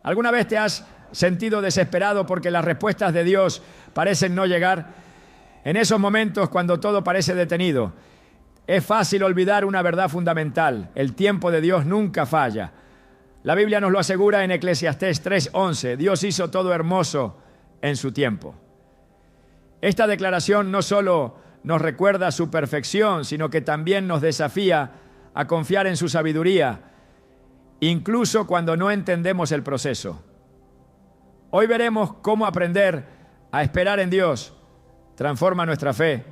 ¿Alguna vez te has sentido desesperado porque las respuestas de Dios parecen no llegar? En esos momentos, cuando todo parece detenido, es fácil olvidar una verdad fundamental: el tiempo de Dios nunca falla. La Biblia nos lo asegura en Eclesiastés 3:11. Dios hizo todo hermoso en su tiempo. Esta declaración no solo nos recuerda su perfección, sino que también nos desafía a confiar en su sabiduría, incluso cuando no entendemos el proceso. Hoy veremos cómo aprender a esperar en Dios transforma nuestra fe,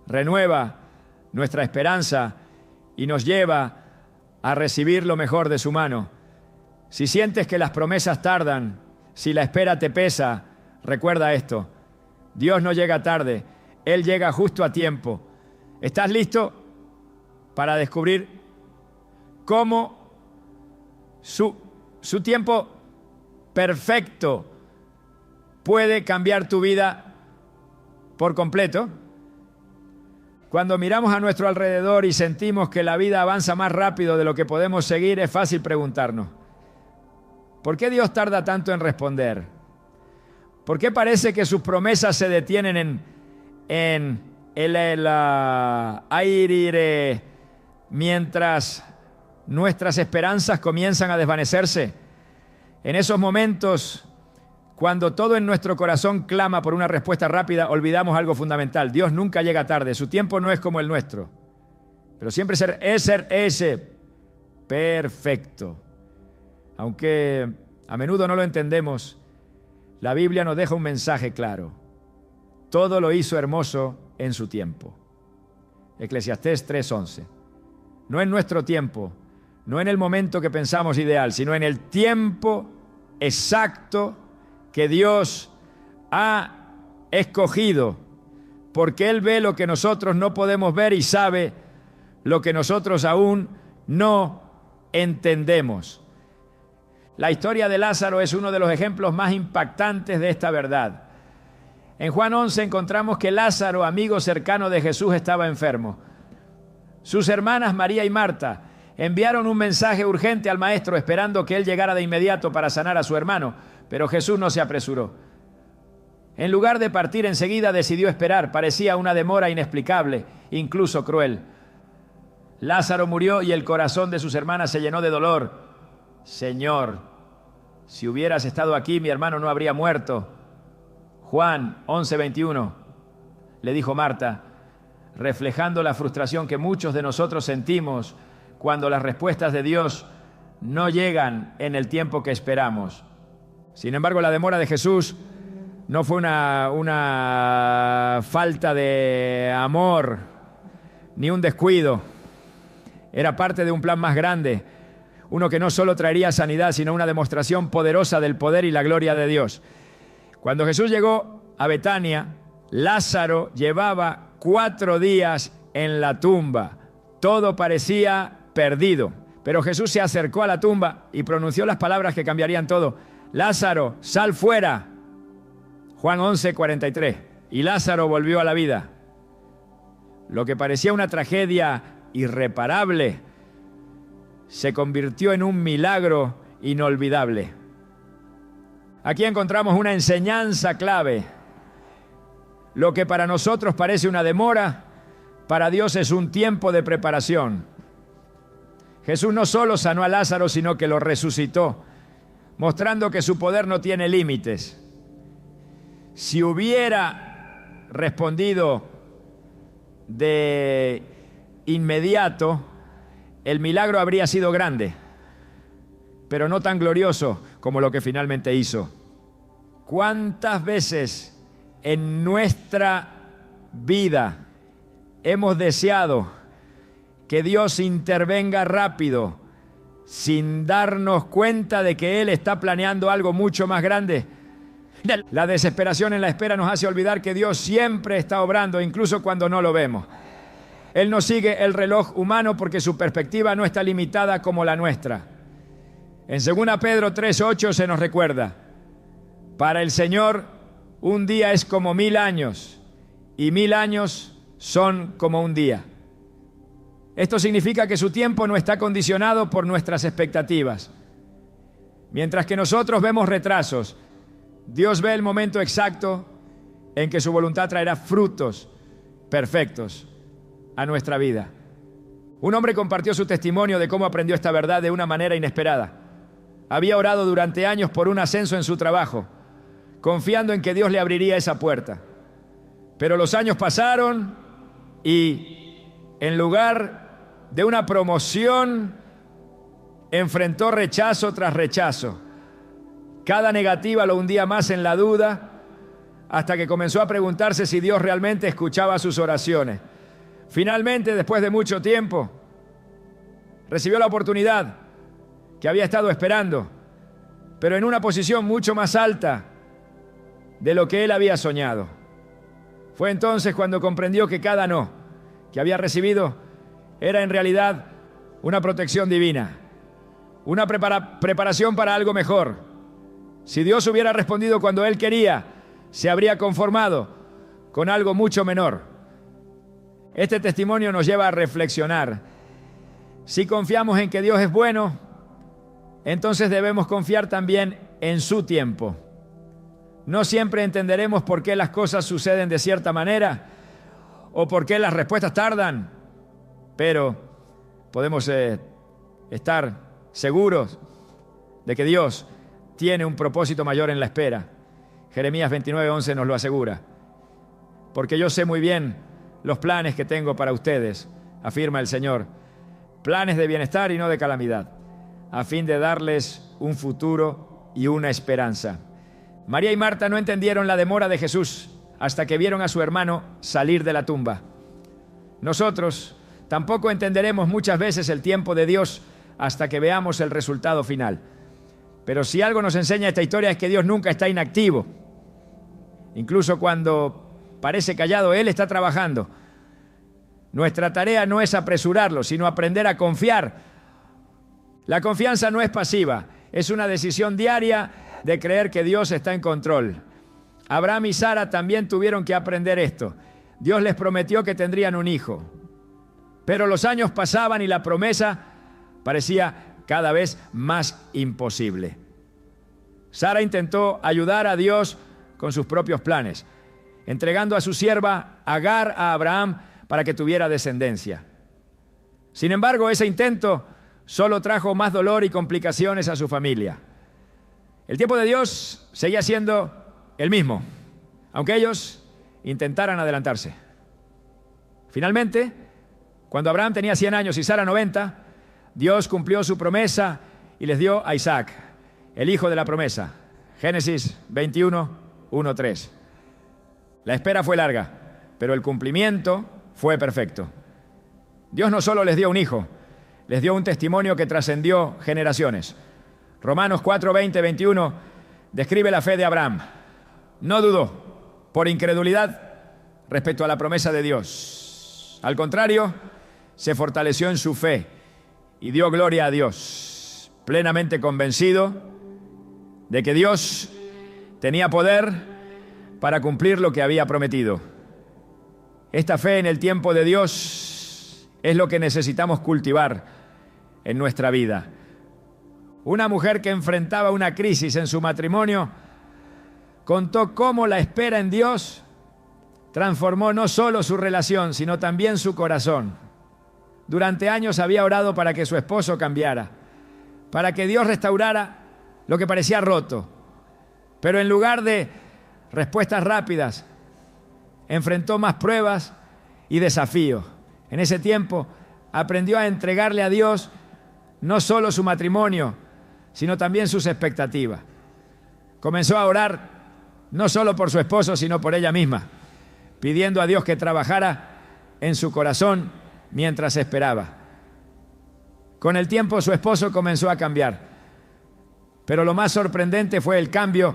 renueva nuestra esperanza y nos lleva a recibir lo mejor de su mano. Si sientes que las promesas tardan, si la espera te pesa, recuerda esto: Dios no llega tarde, Él llega justo a tiempo. ¿Estás listo para descubrir cómo su tiempo perfecto puede cambiar tu vida por completo? Cuando miramos a nuestro alrededor y sentimos que la vida avanza más rápido de lo que podemos seguir, es fácil preguntarnos: ¿por qué Dios tarda tanto en responder? ¿Por qué parece que sus promesas se detienen en el aire mientras nuestras esperanzas comienzan a desvanecerse? En esos momentos, cuando todo en nuestro corazón clama por una respuesta rápida, olvidamos algo fundamental: Dios nunca llega tarde, su tiempo no es como el nuestro, pero siempre es perfecto. Aunque a menudo no lo entendemos, la Biblia nos deja un mensaje claro: todo lo hizo hermoso en su tiempo. Eclesiastés 3:11. No en nuestro tiempo, no en el momento que pensamos ideal, sino en el tiempo exacto que Dios ha escogido, porque Él ve lo que nosotros no podemos ver y sabe lo que nosotros aún no entendemos. La historia de Lázaro es uno de los ejemplos más impactantes de esta verdad. En Juan 11 encontramos que Lázaro, amigo cercano de Jesús, estaba enfermo. Sus hermanas María y Marta enviaron un mensaje urgente al maestro, esperando que él llegara de inmediato para sanar a su hermano, pero Jesús no se apresuró. En lugar de partir enseguida, decidió esperar. Parecía una demora inexplicable, incluso cruel. Lázaro murió y el corazón de sus hermanas se llenó de dolor. Señor, si hubieras estado aquí, mi hermano no habría muerto. Juan 11:21, le dijo Marta, reflejando la frustración que muchos de nosotros sentimos cuando las respuestas de Dios no llegan en el tiempo que esperamos. Sin embargo, la demora de Jesús no fue una falta de amor ni un descuido. Era parte de un plan más grande, uno que no solo traería sanidad, sino una demostración poderosa del poder y la gloria de Dios. Cuando Jesús llegó a Betania, Lázaro llevaba 4 días en la tumba. Todo parecía perdido, pero Jesús se acercó a la tumba y pronunció las palabras que cambiarían todo: Lázaro, sal fuera. Juan 11:43. Y Lázaro volvió a la vida. Lo que parecía una tragedia irreparable se convirtió en un milagro inolvidable. Aquí encontramos una enseñanza clave. Lo que para nosotros parece una demora, para Dios es un tiempo de preparación. Jesús no solo sanó a Lázaro, sino que lo resucitó, mostrando que su poder no tiene límites. Si hubiera respondido de inmediato, el milagro habría sido grande, pero no tan glorioso como lo que finalmente hizo. ¿Cuántas veces en nuestra vida hemos deseado que Dios intervenga rápido, sin darnos cuenta de que Él está planeando algo mucho más grande? La desesperación en la espera nos hace olvidar que Dios siempre está obrando, incluso cuando no lo vemos. Él no sigue el reloj humano porque su perspectiva no está limitada como la nuestra. En 2 Pedro 3:8 se nos recuerda: para el Señor un día es como 1000 años y 1000 años son como un día. Esto significa que su tiempo no está condicionado por nuestras expectativas. Mientras que nosotros vemos retrasos, Dios ve el momento exacto en que su voluntad traerá frutos perfectos a nuestra vida. Un hombre compartió su testimonio de cómo aprendió esta verdad de una manera inesperada. Había orado durante años por un ascenso en su trabajo, confiando en que Dios le abriría esa puerta. Pero los años pasaron y en lugar de una promoción, enfrentó rechazo tras rechazo. Cada negativa lo hundía más en la duda, hasta que comenzó a preguntarse si Dios realmente escuchaba sus oraciones. Finalmente, después de mucho tiempo, recibió la oportunidad que había estado esperando, pero en una posición mucho más alta de lo que él había soñado. Fue entonces cuando comprendió que cada no que había recibido era en realidad una protección divina, una preparación para algo mejor. Si Dios hubiera respondido cuando él quería, se habría conformado con algo mucho menor. Este testimonio nos lleva a reflexionar. Si confiamos en que Dios es bueno, entonces debemos confiar también en su tiempo. No siempre entenderemos por qué las cosas suceden de cierta manera o por qué las respuestas tardan, pero podemos estar seguros de que Dios tiene un propósito mayor en la espera. Jeremías 29:11 nos lo asegura. Porque yo sé muy bien los planes que tengo para ustedes, afirma el Señor, planes de bienestar y no de calamidad, a fin de darles un futuro y una esperanza. María y Marta no entendieron la demora de Jesús hasta que vieron a su hermano salir de la tumba. Nosotros tampoco entenderemos muchas veces el tiempo de Dios hasta que veamos el resultado final. Pero si algo nos enseña esta historia es que Dios nunca está inactivo. Incluso cuando parece callado, Él está trabajando. Nuestra tarea no es apresurarlo, sino aprender a confiar. La confianza no es pasiva, es una decisión diaria de creer que Dios está en control. Abraham y Sara también tuvieron que aprender esto. Dios les prometió que tendrían un hijo, pero los años pasaban y la promesa parecía cada vez más imposible. Sara intentó ayudar a Dios con sus propios planes, entregando a su sierva Agar a Abraham para que tuviera descendencia. Sin embargo, ese intento solo trajo más dolor y complicaciones a su familia. El tiempo de Dios seguía siendo el mismo, aunque ellos intentaran adelantarse. Finalmente, cuando Abraham tenía 100 años y Sara 90, Dios cumplió su promesa y les dio a Isaac, el hijo de la promesa. Génesis 21:1-3. La espera fue larga, pero el cumplimiento fue perfecto. Dios no solo les dio un hijo, les dio un testimonio que trascendió generaciones. Romanos 4:20-21 describe la fe de Abraham. No dudó por incredulidad respecto a la promesa de Dios. Al contrario, se fortaleció en su fe y dio gloria a Dios, plenamente convencido de que Dios tenía poder para cumplir lo que había prometido. Esta fe en el tiempo de Dios es lo que necesitamos cultivar en nuestra vida. Una mujer que enfrentaba una crisis en su matrimonio contó cómo la espera en Dios transformó no solo su relación, sino también su corazón. Durante años había orado para que su esposo cambiara, para que Dios restaurara lo que parecía roto. Pero en lugar de respuestas rápidas, enfrentó más pruebas y desafíos. En ese tiempo aprendió a entregarle a Dios no solo su matrimonio, sino también sus expectativas. Comenzó a orar no solo por su esposo, sino por ella misma, pidiendo a Dios que trabajara en su corazón mientras esperaba. Con el tiempo su esposo comenzó a cambiar, pero lo más sorprendente fue el cambio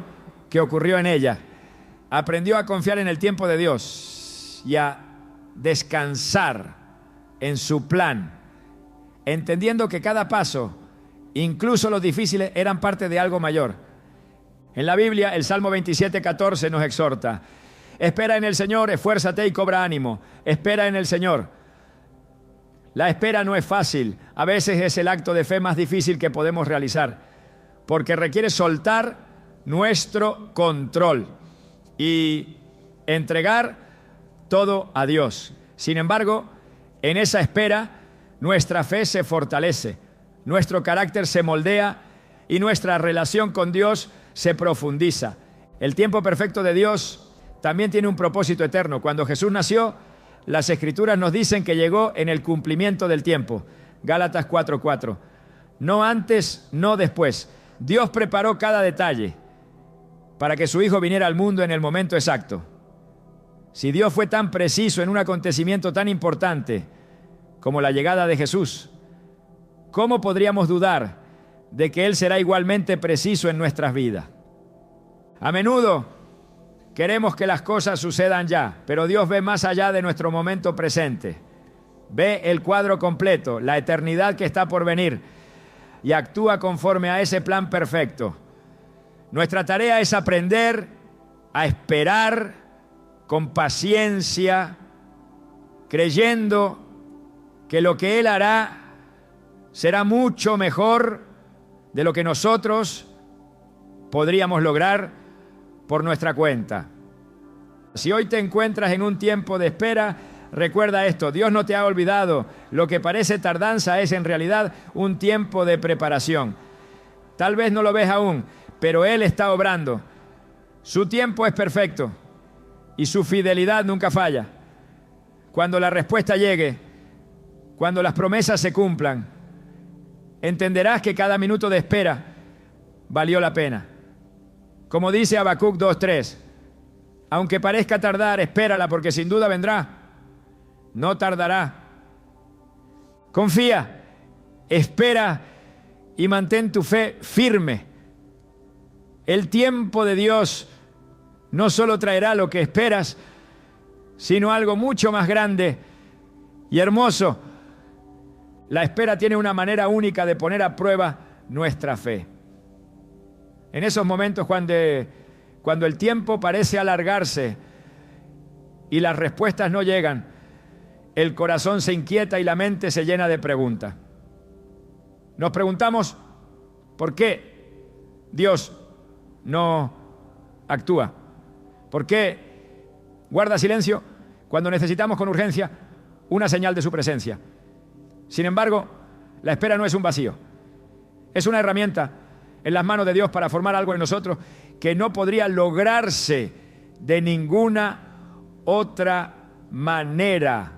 que ocurrió en ella. Aprendió a confiar en el tiempo de Dios y a descansar en su plan, entendiendo que cada paso, incluso los difíciles, eran parte de algo mayor. En la Biblia, el Salmo 27:14 nos exhorta: espera en el Señor, esfuérzate y cobra ánimo. Espera en el Señor. La espera no es fácil. A veces es el acto de fe más difícil que podemos realizar, porque requiere soltar nuestro control y entregar todo a Dios. Sin embargo, en esa espera, nuestra fe se fortalece, nuestro carácter se moldea y nuestra relación con Dios se profundiza. El tiempo perfecto de Dios también tiene un propósito eterno. Cuando Jesús nació, las Escrituras nos dicen que llegó en el cumplimiento del tiempo. Gálatas 4:4. No antes, no después. Dios preparó cada detalle para que su Hijo viniera al mundo en el momento exacto. Si Dios fue tan preciso en un acontecimiento tan importante como la llegada de Jesús, ¿cómo podríamos dudar de que Él será igualmente preciso en nuestras vidas? A menudo queremos que las cosas sucedan ya, pero Dios ve más allá de nuestro momento presente. Ve el cuadro completo, la eternidad que está por venir, y actúa conforme a ese plan perfecto. Nuestra tarea es aprender a esperar con paciencia, creyendo que lo que Él hará será mucho mejor de lo que nosotros podríamos lograr por nuestra cuenta. Si hoy te encuentras en un tiempo de espera, recuerda esto: Dios no te ha olvidado. Lo que parece tardanza es en realidad un tiempo de preparación. Tal vez no lo ves aún, pero Él está obrando. Su tiempo es perfecto y su fidelidad nunca falla. Cuando la respuesta llegue, cuando las promesas se cumplan, entenderás que cada minuto de espera valió la pena. Como dice Habacuc 2:3, aunque parezca tardar, espérala, porque sin duda vendrá. No tardará. Confía, espera y mantén tu fe firme. El tiempo de Dios no solo traerá lo que esperas, sino algo mucho más grande y hermoso. La espera tiene una manera única de poner a prueba nuestra fe. En esos momentos cuando el tiempo parece alargarse y las respuestas no llegan, el corazón se inquieta y la mente se llena de preguntas. Nos preguntamos, ¿por qué Dios no actúa? ¿Por qué guarda silencio cuando necesitamos con urgencia una señal de su presencia? Sin embargo, la espera no es un vacío. Es una herramienta en las manos de Dios para formar algo en nosotros que no podría lograrse de ninguna otra manera.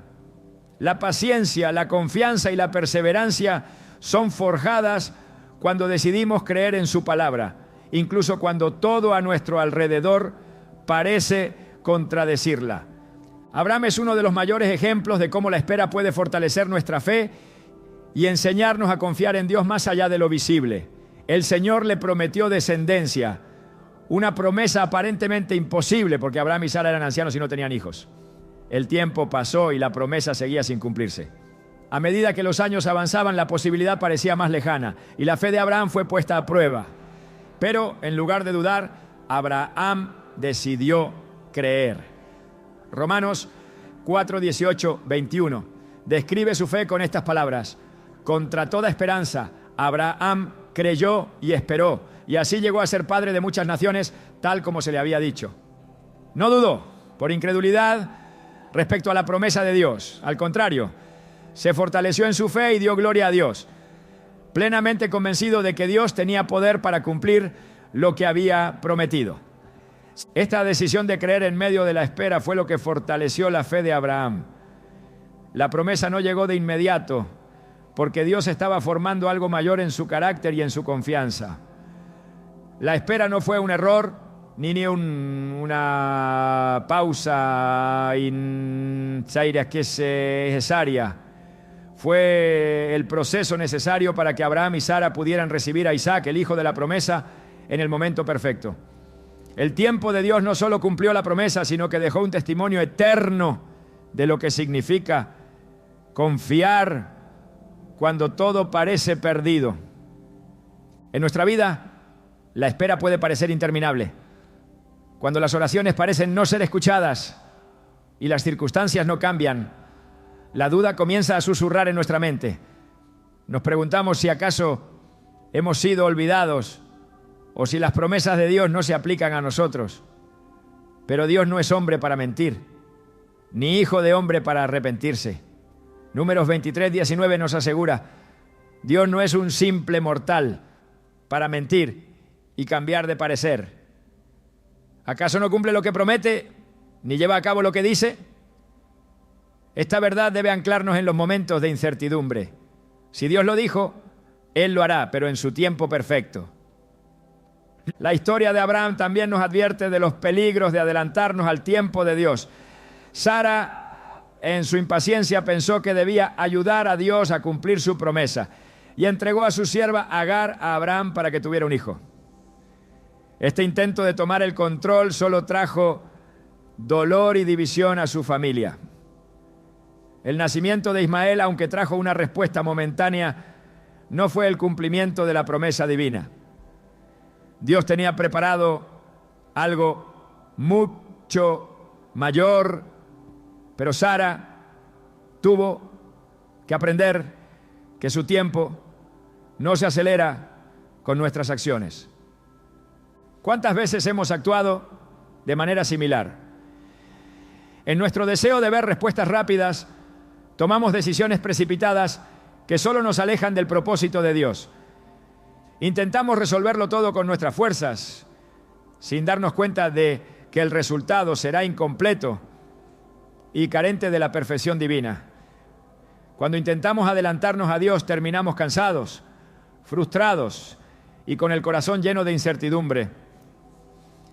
La paciencia, la confianza y la perseverancia son forjadas cuando decidimos creer en su palabra, incluso cuando todo a nuestro alrededor parece contradecirla. Abraham es uno de los mayores ejemplos de cómo la espera puede fortalecer nuestra fe y enseñarnos a confiar en Dios más allá de lo visible. El Señor le prometió descendencia, una promesa aparentemente imposible porque Abraham y Sara eran ancianos y no tenían hijos. El tiempo pasó y la promesa seguía sin cumplirse. A medida que los años avanzaban, la posibilidad parecía más lejana y la fe de Abraham fue puesta a prueba. Pero en lugar de dudar, Abraham decidió creer. Romanos 4, 18, 21 describe su fe con estas palabras: contra toda esperanza, Abraham creyó y esperó, y así llegó a ser padre de muchas naciones, tal como se le había dicho. No dudó por incredulidad respecto a la promesa de Dios. Al contrario, se fortaleció en su fe y dio gloria a Dios, plenamente convencido de que Dios tenía poder para cumplir lo que había prometido. Esta decisión de creer en medio de la espera fue lo que fortaleció la fe de Abraham. La promesa no llegó de inmediato, porque Dios estaba formando algo mayor en su carácter y en su confianza. La espera no fue un error, ni una pausa necesaria. Fue el proceso necesario para que Abraham y Sara pudieran recibir a Isaac, el hijo de la promesa, en el momento perfecto. El tiempo de Dios no solo cumplió la promesa, sino que dejó un testimonio eterno de lo que significa confiar cuando todo parece perdido. En nuestra vida, la espera puede parecer interminable. Cuando las oraciones parecen no ser escuchadas y las circunstancias no cambian, la duda comienza a susurrar en nuestra mente. Nos preguntamos si acaso hemos sido olvidados o si las promesas de Dios no se aplican a nosotros. Pero Dios no es hombre para mentir, ni hijo de hombre para arrepentirse. Números 23:19 nos asegura: Dios no es un simple mortal para mentir y cambiar de parecer. ¿Acaso no cumple lo que promete, ni lleva a cabo lo que dice? Esta verdad debe anclarnos en los momentos de incertidumbre. Si Dios lo dijo, Él lo hará, pero en su tiempo perfecto. La historia de Abraham también nos advierte de los peligros de adelantarnos al tiempo de Dios. Sara, en su impaciencia, pensó que debía ayudar a Dios a cumplir su promesa y entregó a su sierva Agar a Abraham para que tuviera un hijo. Este intento de tomar el control solo trajo dolor y división a su familia. El nacimiento de Ismael, aunque trajo una respuesta momentánea, no fue el cumplimiento de la promesa divina. Dios tenía preparado algo mucho mayor, pero Sara tuvo que aprender que su tiempo no se acelera con nuestras acciones. ¿Cuántas veces hemos actuado de manera similar? En nuestro deseo de ver respuestas rápidas, tomamos decisiones precipitadas que solo nos alejan del propósito de Dios. Intentamos resolverlo todo con nuestras fuerzas, sin darnos cuenta de que el resultado será incompleto y carente de la perfección divina. Cuando intentamos adelantarnos a Dios, terminamos cansados, frustrados y con el corazón lleno de incertidumbre.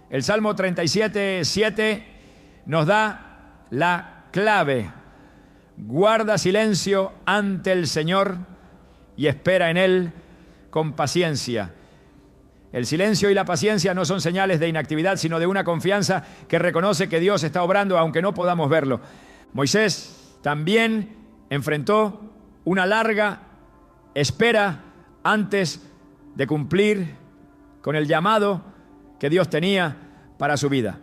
El Salmo 37:7 nos da la clave. Guarda silencio ante el Señor y espera en Él con paciencia. El silencio y la paciencia no son señales de inactividad, sino de una confianza que reconoce que Dios está obrando aunque no podamos verlo. Moisés también enfrentó una larga espera antes de cumplir con el llamado que Dios tenía para su vida.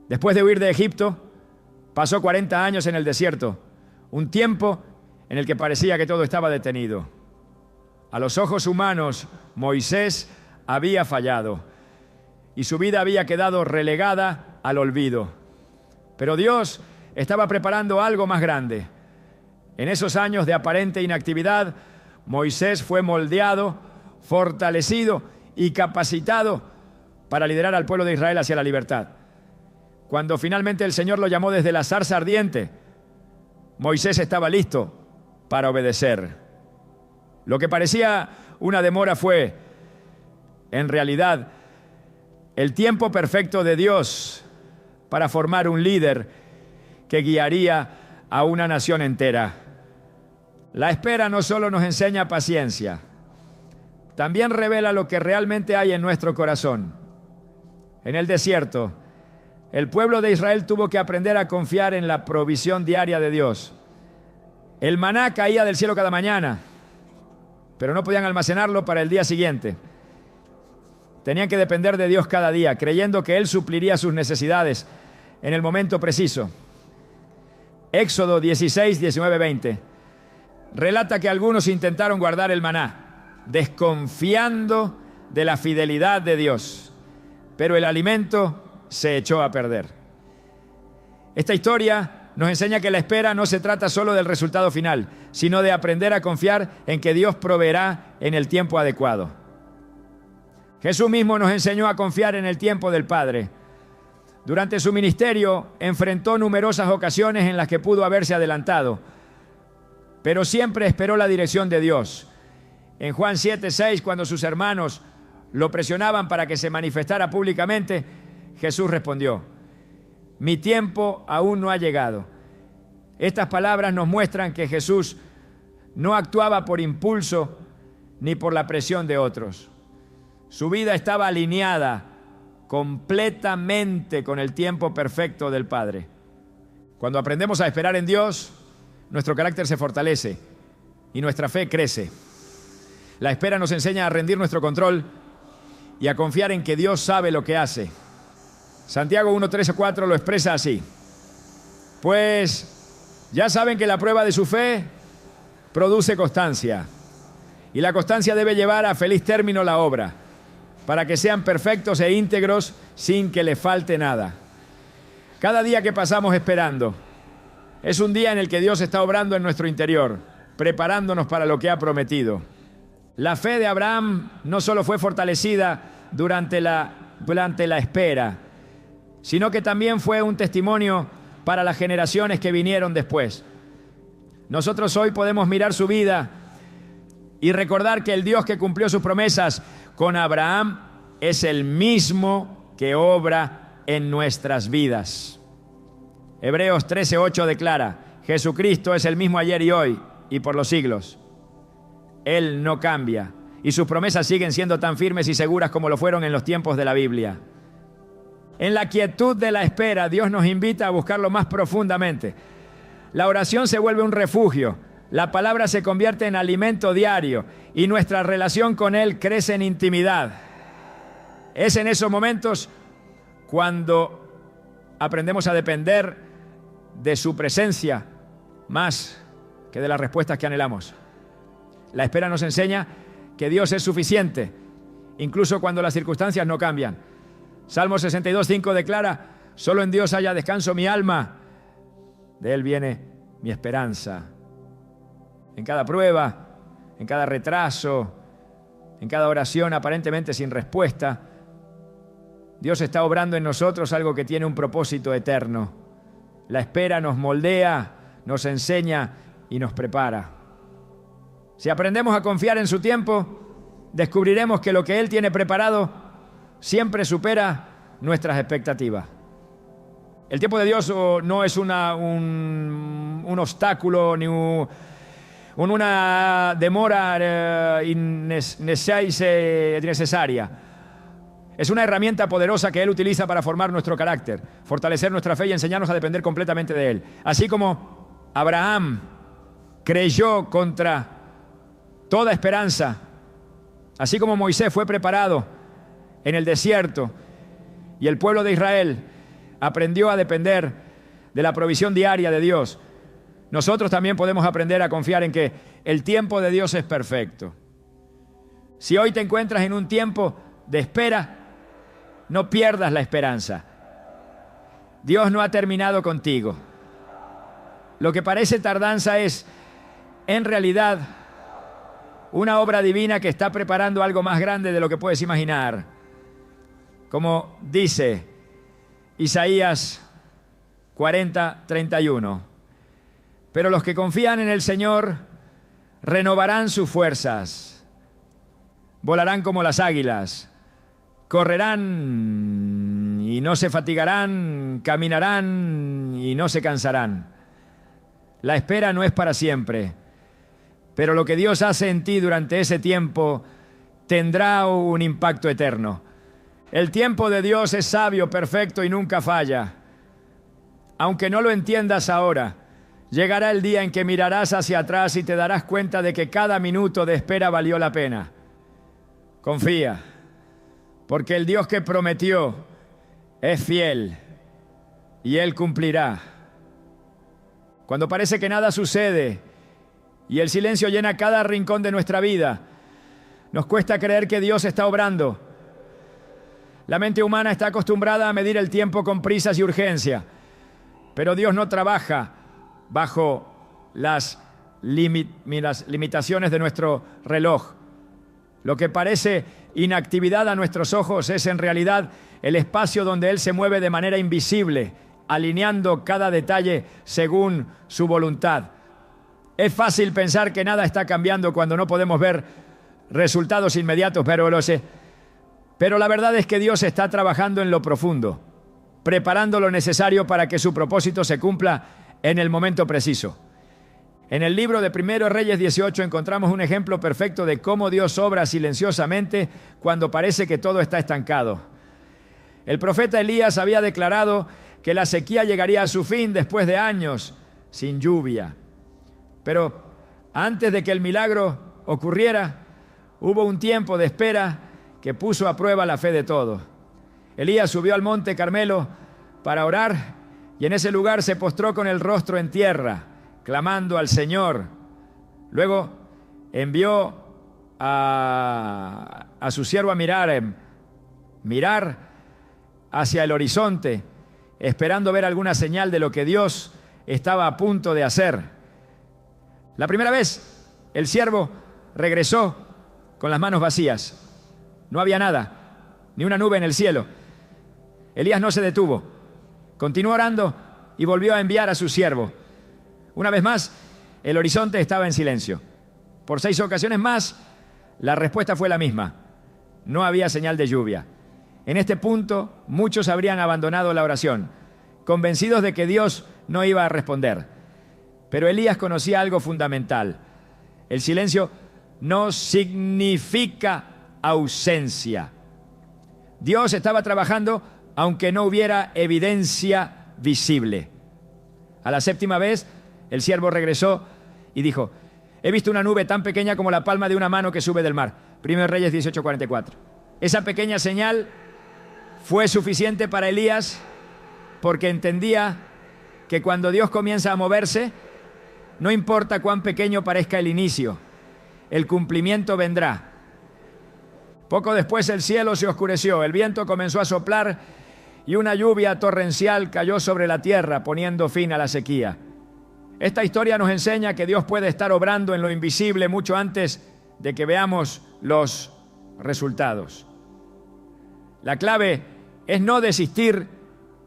Después de huir de Egipto, pasó 40 años en el desierto, un tiempo en el que parecía que todo estaba detenido. A los ojos humanos, Moisés había fallado y su vida había quedado relegada al olvido. Pero Dios estaba preparando algo más grande. En esos años de aparente inactividad, Moisés fue moldeado, fortalecido y capacitado para liderar al pueblo de Israel hacia la libertad. Cuando finalmente el Señor lo llamó desde la zarza ardiente, Moisés estaba listo para obedecer. Lo que parecía una demora fue, en realidad, el tiempo perfecto de Dios para formar un líder que guiaría a una nación entera. La espera no solo nos enseña paciencia, también revela lo que realmente hay en nuestro corazón. En el desierto, el pueblo de Israel tuvo que aprender a confiar en la provisión diaria de Dios. El maná caía del cielo cada mañana, pero no podían almacenarlo para el día siguiente. Tenían que depender de Dios cada día, creyendo que Él supliría sus necesidades en el momento preciso. Éxodo 16, 19, 20 relata que algunos intentaron guardar el maná, desconfiando de la fidelidad de Dios, pero el alimento se echó a perder. Esta historia nos enseña que la espera no se trata solo del resultado final, sino de aprender a confiar en que Dios proveerá en el tiempo adecuado. Jesús mismo nos enseñó a confiar en el tiempo del Padre. Durante su ministerio enfrentó numerosas ocasiones en las que pudo haberse adelantado, pero siempre esperó la dirección de Dios. En Juan 7:6, cuando sus hermanos lo presionaban para que se manifestara públicamente, Jesús respondió: mi tiempo aún no ha llegado. Estas palabras nos muestran que Jesús no actuaba por impulso ni por la presión de otros. Su vida estaba alineada completamente con el tiempo perfecto del Padre. Cuando aprendemos a esperar en Dios, nuestro carácter se fortalece y nuestra fe crece. La espera nos enseña a rendir nuestro control y a confiar en que Dios sabe lo que hace. Santiago 1, 3 o 4 lo expresa así: pues ya saben que la prueba de su fe produce constancia, y la constancia debe llevar a feliz término la obra, para que sean perfectos e íntegros sin que les falte nada. Cada día que pasamos esperando es un día en el que Dios está obrando en nuestro interior, preparándonos para lo que ha prometido. La fe de Abraham no solo fue fortalecida durante la espera, sino que también fue un testimonio para las generaciones que vinieron después. Nosotros hoy podemos mirar su vida y recordar que el Dios que cumplió sus promesas con Abraham es el mismo que obra en nuestras vidas. Hebreos 13:8 declara: Jesucristo es el mismo ayer y hoy y por los siglos. Él no cambia y sus promesas siguen siendo tan firmes y seguras como lo fueron en los tiempos de la Biblia. En la quietud de la espera, Dios nos invita a buscarlo más profundamente. La oración se vuelve un refugio, la palabra se convierte en alimento diario y nuestra relación con Él crece en intimidad. Es en esos momentos cuando aprendemos a depender de su presencia más que de las respuestas que anhelamos. La espera nos enseña que Dios es suficiente, incluso cuando las circunstancias no cambian. Salmo 62:5 declara: solo en Dios haya descanso mi alma, de Él viene mi esperanza. En cada prueba, en cada retraso, en cada oración aparentemente sin respuesta, Dios está obrando en nosotros algo que tiene un propósito eterno. La espera nos moldea, nos enseña y nos prepara. Si aprendemos a confiar en su tiempo, descubriremos que lo que Él tiene preparado siempre supera nuestras expectativas. El tiempo de Dios no es un obstáculo ni una demora innecesaria. Es una herramienta poderosa que Él utiliza para formar nuestro carácter, fortalecer nuestra fe y enseñarnos a depender completamente de Él. Así como Abraham creyó contra toda esperanza, así como Moisés fue preparado en el desierto y el pueblo de Israel aprendió a depender de la provisión diaria de Dios, nosotros también podemos aprender a confiar en que el tiempo de Dios es perfecto. Si hoy te encuentras en un tiempo de espera, no pierdas la esperanza. Dios no ha terminado contigo. Lo que parece tardanza es, en realidad, una obra divina que está preparando algo más grande de lo que puedes imaginar. Como dice Isaías 40:31. Pero los que confían en el Señor renovarán sus fuerzas, volarán como las águilas, correrán y no se fatigarán, caminarán y no se cansarán. La espera no es para siempre, pero lo que Dios hace en ti durante ese tiempo tendrá un impacto eterno. El tiempo de Dios es sabio, perfecto y nunca falla. Aunque no lo entiendas ahora, llegará el día en que mirarás hacia atrás y te darás cuenta de que cada minuto de espera valió la pena. Confía, porque el Dios que prometió es fiel y Él cumplirá. Cuando parece que nada sucede y el silencio llena cada rincón de nuestra vida, nos cuesta creer que Dios está obrando. La mente humana está acostumbrada a medir el tiempo con prisas y urgencia, pero Dios no trabaja bajo las limitaciones de nuestro reloj. Lo que parece inactividad a nuestros ojos es en realidad el espacio donde Él se mueve de manera invisible, alineando cada detalle según su voluntad. Es fácil pensar que nada está cambiando cuando no podemos ver resultados inmediatos, pero la verdad es que Dios está trabajando en lo profundo, preparando lo necesario para que su propósito se cumpla en el momento preciso. En el libro de 1 Reyes 18 encontramos un ejemplo perfecto de cómo Dios obra silenciosamente cuando parece que todo está estancado. El profeta Elías había declarado que la sequía llegaría a su fin después de años sin lluvia. Pero antes de que el milagro ocurriera, hubo un tiempo de espera que puso a prueba la fe de todos. Elías subió al monte Carmelo para orar y en ese lugar se postró con el rostro en tierra, clamando al Señor. Luego envió a su siervo Amirarem mirar hacia el horizonte, esperando ver alguna señal de lo que Dios estaba a punto de hacer. La primera vez, el siervo regresó con las manos vacías. No había nada, ni una nube en el cielo. Elías no se detuvo, continuó orando y volvió a enviar a su siervo. Una vez más, el horizonte estaba en silencio. Por 6 ocasiones más, la respuesta fue la misma. No había señal de lluvia. En este punto, muchos habrían abandonado la oración, convencidos de que Dios no iba a responder. Pero Elías conocía algo fundamental. El silencio no significa ausencia. Dios estaba trabajando aunque no hubiera evidencia visible. A la 7ª vez, el siervo regresó y dijo: he visto una nube tan pequeña como la palma de una mano que sube del mar. 1 Reyes 18:44. Esa pequeña señal fue suficiente para Elías porque entendía que cuando Dios comienza a moverse, no importa cuán pequeño parezca el inicio, el cumplimiento vendrá. Poco después el cielo se oscureció, el viento comenzó a soplar y una lluvia torrencial cayó sobre la tierra, poniendo fin a la sequía. Esta historia nos enseña que Dios puede estar obrando en lo invisible mucho antes de que veamos los resultados. La clave es no desistir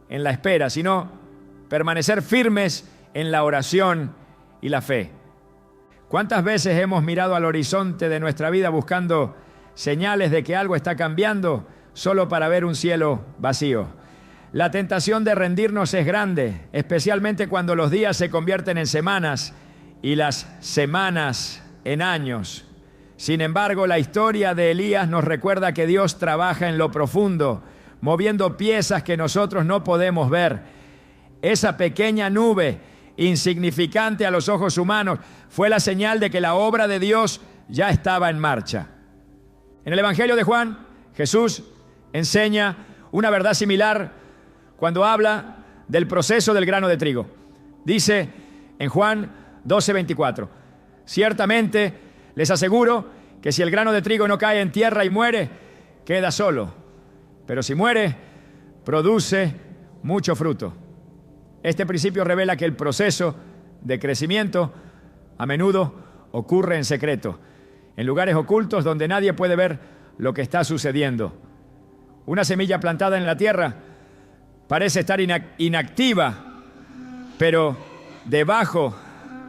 en la espera, sino permanecer firmes en la oración y la fe. ¿Cuántas veces hemos mirado al horizonte de nuestra vida buscando señales de que algo está cambiando solo para ver un cielo vacío? La tentación de rendirnos es grande, especialmente cuando los días se convierten en semanas y las semanas en años. Sin embargo, la historia de Elías nos recuerda que Dios trabaja en lo profundo, moviendo piezas que nosotros no podemos ver. Esa pequeña nube, insignificante a los ojos humanos, fue la señal de que la obra de Dios ya estaba en marcha. En el Evangelio de Juan, Jesús enseña una verdad similar cuando habla del proceso del grano de trigo. Dice en Juan 12:24: ciertamente les aseguro que si el grano de trigo no cae en tierra y muere, queda solo. Pero si muere, produce mucho fruto. Este principio revela que el proceso de crecimiento a menudo ocurre en secreto, en lugares ocultos donde nadie puede ver lo que está sucediendo. Una semilla plantada en la tierra parece estar inactiva, pero debajo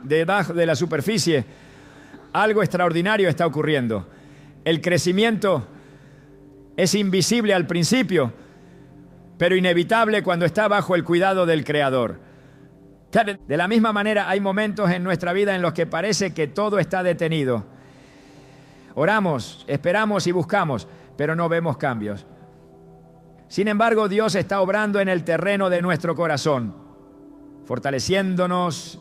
de la superficie algo extraordinario está ocurriendo. El crecimiento es invisible al principio, pero inevitable cuando está bajo el cuidado del Creador. De la misma manera, hay momentos en nuestra vida en los que parece que todo está detenido. Oramos, esperamos y buscamos, pero no vemos cambios. Sin embargo, Dios está obrando en el terreno de nuestro corazón, fortaleciéndonos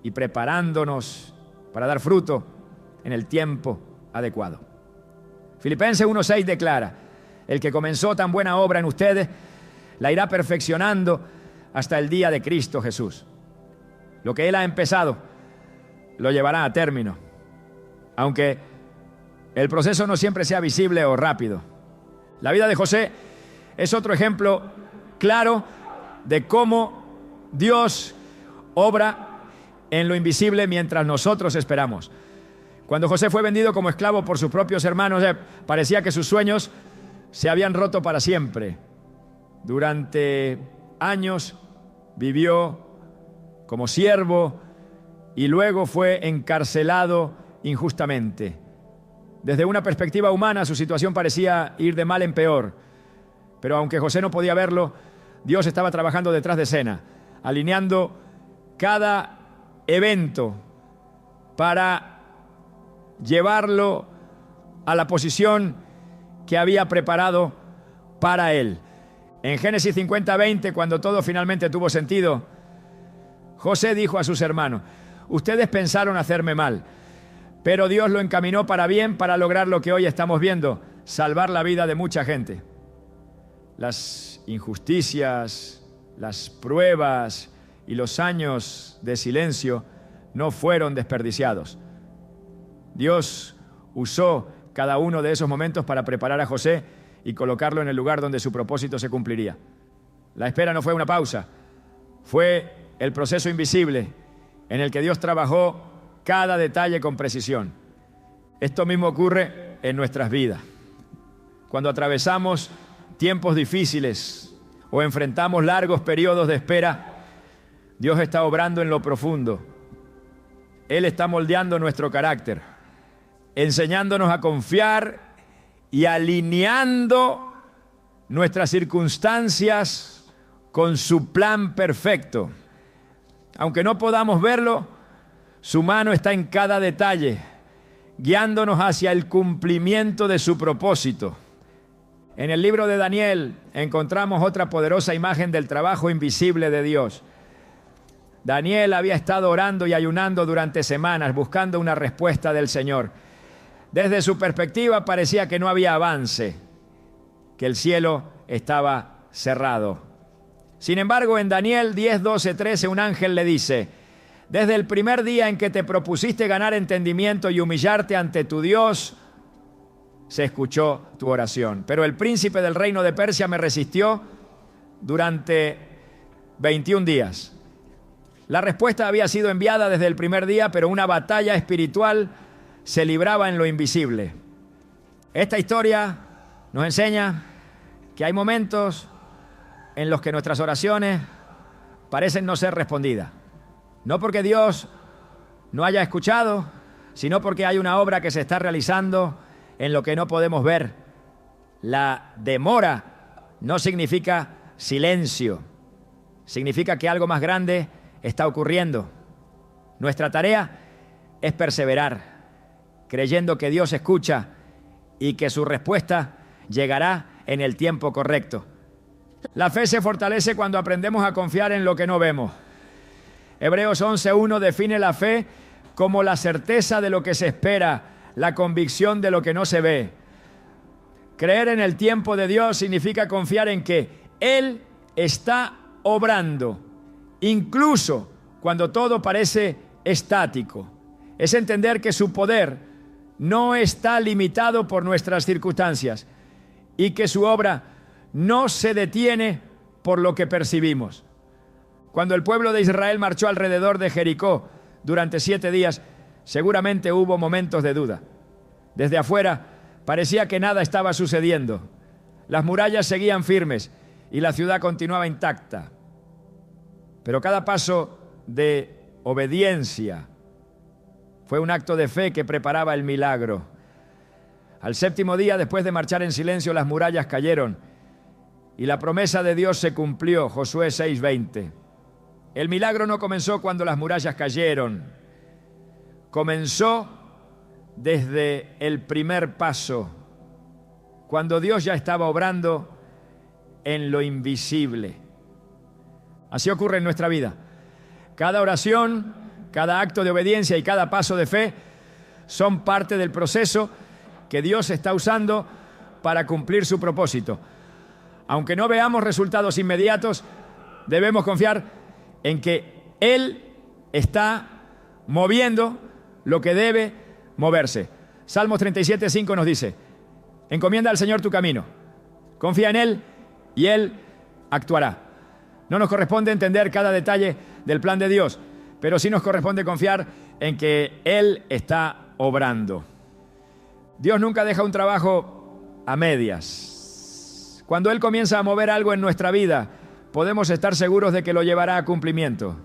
y preparándonos para dar fruto en el tiempo adecuado. Filipenses 1:6 declara: el que comenzó tan buena obra en ustedes la irá perfeccionando hasta el día de Cristo Jesús. Lo que Él ha empezado lo llevará a término, aunque el proceso no siempre sea visible o rápido. La vida de José es otro ejemplo claro de cómo Dios obra en lo invisible mientras nosotros esperamos. Cuando José fue vendido como esclavo por sus propios hermanos, parecía que sus sueños se habían roto para siempre. Durante años vivió como siervo y luego fue encarcelado injustamente. Desde una perspectiva humana, su situación parecía ir de mal en peor. Pero aunque José no podía verlo, Dios estaba trabajando detrás de escena, alineando cada evento para llevarlo a la posición que había preparado para él. En Génesis 50:20, cuando todo finalmente tuvo sentido, José dijo a sus hermanos: ustedes pensaron hacerme mal, pero Dios lo encaminó para bien, para lograr lo que hoy estamos viendo, salvar la vida de mucha gente. Las injusticias, las pruebas y los años de silencio no fueron desperdiciados. Dios usó cada uno de esos momentos para preparar a José y colocarlo en el lugar donde su propósito se cumpliría. La espera no fue una pausa, fue el proceso invisible en el que Dios trabajó cada detalle con precisión. Esto mismo ocurre en nuestras vidas. Cuando atravesamos tiempos difíciles o enfrentamos largos periodos de espera, Dios está obrando en lo profundo. Él está moldeando nuestro carácter, enseñándonos a confiar y alineando nuestras circunstancias con su plan perfecto. Aunque no podamos verlo, su mano está en cada detalle, guiándonos hacia el cumplimiento de su propósito. En el libro de Daniel encontramos otra poderosa imagen del trabajo invisible de Dios. Daniel había estado orando y ayunando durante semanas, buscando una respuesta del Señor. Desde su perspectiva parecía que no había avance, que el cielo estaba cerrado. Sin embargo, en Daniel 10, 12, 13, un ángel le dice: desde el primer día en que te propusiste ganar entendimiento y humillarte ante tu Dios, se escuchó tu oración. Pero el príncipe del reino de Persia me resistió durante 21 días. La respuesta había sido enviada desde el primer día, pero una batalla espiritual se libraba en lo invisible. Esta historia nos enseña que hay momentos en los que nuestras oraciones parecen no ser respondidas. No porque Dios no haya escuchado, sino porque hay una obra que se está realizando en lo que no podemos ver. La demora no significa silencio, significa que algo más grande está ocurriendo. Nuestra tarea es perseverar, creyendo que Dios escucha y que su respuesta llegará en el tiempo correcto. La fe se fortalece cuando aprendemos a confiar en lo que no vemos. Hebreos 11:1 define la fe como la certeza de lo que se espera, la convicción de lo que no se ve. Creer en el tiempo de Dios significa confiar en que Él está obrando, incluso cuando todo parece estático. Es entender que su poder no está limitado por nuestras circunstancias y que su obra no se detiene por lo que percibimos. Cuando el pueblo de Israel marchó alrededor de Jericó durante 7 días, seguramente hubo momentos de duda. Desde afuera parecía que nada estaba sucediendo. Las murallas seguían firmes y la ciudad continuaba intacta. Pero cada paso de obediencia fue un acto de fe que preparaba el milagro. Al 7º día, después de marchar en silencio, las murallas cayeron y la promesa de Dios se cumplió. Josué 6:20. El milagro no comenzó cuando las murallas cayeron. Comenzó desde el primer paso, cuando Dios ya estaba obrando en lo invisible. Así ocurre en nuestra vida. Cada oración, cada acto de obediencia y cada paso de fe son parte del proceso que Dios está usando para cumplir su propósito. Aunque no veamos resultados inmediatos, debemos confiar en que Él está moviendo lo que debe moverse. Salmos 37:5 nos dice: encomienda al Señor tu camino, confía en Él y Él actuará. No nos corresponde entender cada detalle del plan de Dios, pero sí nos corresponde confiar en que Él está obrando. Dios nunca deja un trabajo a medias. Cuando Él comienza a mover algo en nuestra vida, podemos estar seguros de que lo llevará a cumplimiento.